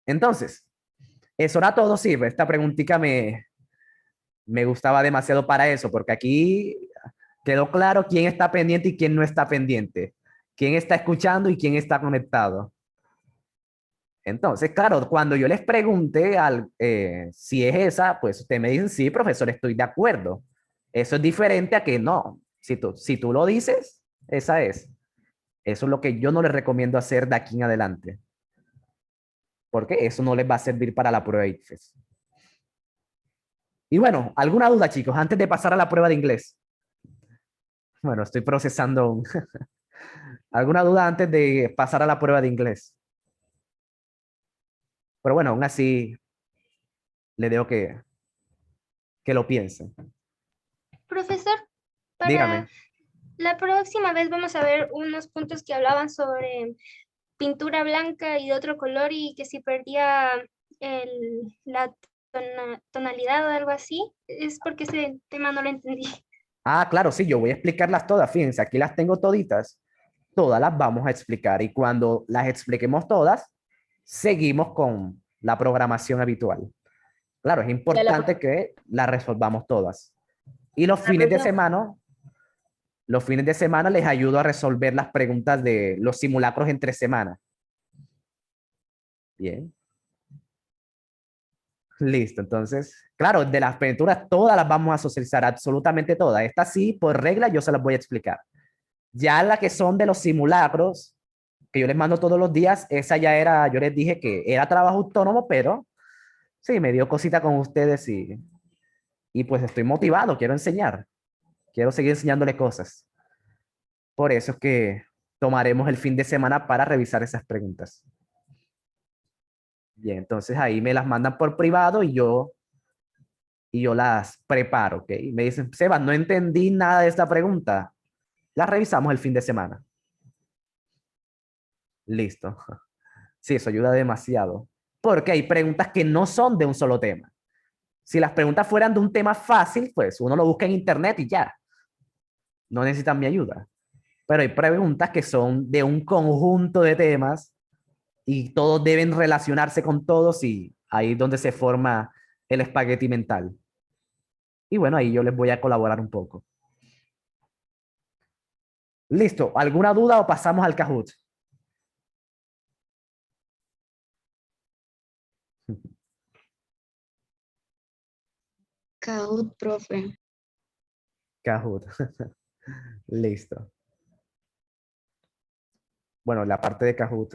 Entonces, eso era todo, sí. Esta preguntita me gustaba demasiado para eso, porque aquí quedó claro quién está pendiente y quién no está pendiente. Quién está escuchando y quién está conectado. Entonces, claro, cuando yo les pregunte si es esa, pues ustedes me dicen, sí, profesor, estoy de acuerdo. Eso es diferente a que no. Si tú lo dices, esa es. Eso es lo que yo no les recomiendo hacer de aquí en adelante. Porque eso no les va a servir para la prueba de ICFES. Y bueno, ¿alguna duda, chicos, antes de pasar a la prueba de inglés? Bueno, estoy procesando. ¿Alguna duda antes de pasar a la prueba de inglés? Pero bueno, aún así, le digo que lo piensen. Profesor, Dígame. para la próxima vez vamos a ver unos puntos que hablaban sobre pintura blanca y de otro color y que si perdía la tonalidad o algo así, es porque ese tema no lo entendí. Ah, claro, sí, yo voy a explicarlas todas. Fíjense, aquí las tengo toditas. Todas las vamos a explicar y cuando las expliquemos todas, seguimos con la programación habitual. Claro, es importante que las resolvamos todas. Y los fines de semana les ayudo a resolver las preguntas de los simulacros entre semana. Bien. Listo, entonces, claro, de las pinturas todas las vamos a socializar, absolutamente todas. Estas sí, por regla, yo se las voy a explicar. Ya las que son de los simulacros, que yo les mando todos los días, esa ya era, yo les dije que era trabajo autónomo, pero sí, me dio cosita con ustedes y pues estoy motivado, quiero enseñar, quiero seguir enseñándoles cosas. Por eso es que tomaremos el fin de semana para revisar esas preguntas. Bien, entonces ahí me las mandan por privado y yo las preparo, ¿ok? Me dicen, Seba, no entendí nada de esta pregunta. La revisamos el fin de semana. Listo. Sí, eso ayuda demasiado. Porque hay preguntas que no son de un solo tema. Si las preguntas fueran de un tema fácil, pues uno lo busca en internet y ya. No necesitan mi ayuda. Pero hay preguntas que son de un conjunto de temas y todos deben relacionarse con todos y ahí es donde se forma el espagueti mental. Y bueno, ahí yo les voy a colaborar un poco. Listo. ¿Alguna duda o pasamos al Kahoot? Kahoot, profe. Kahoot. Listo. Bueno, la parte de Kahoot.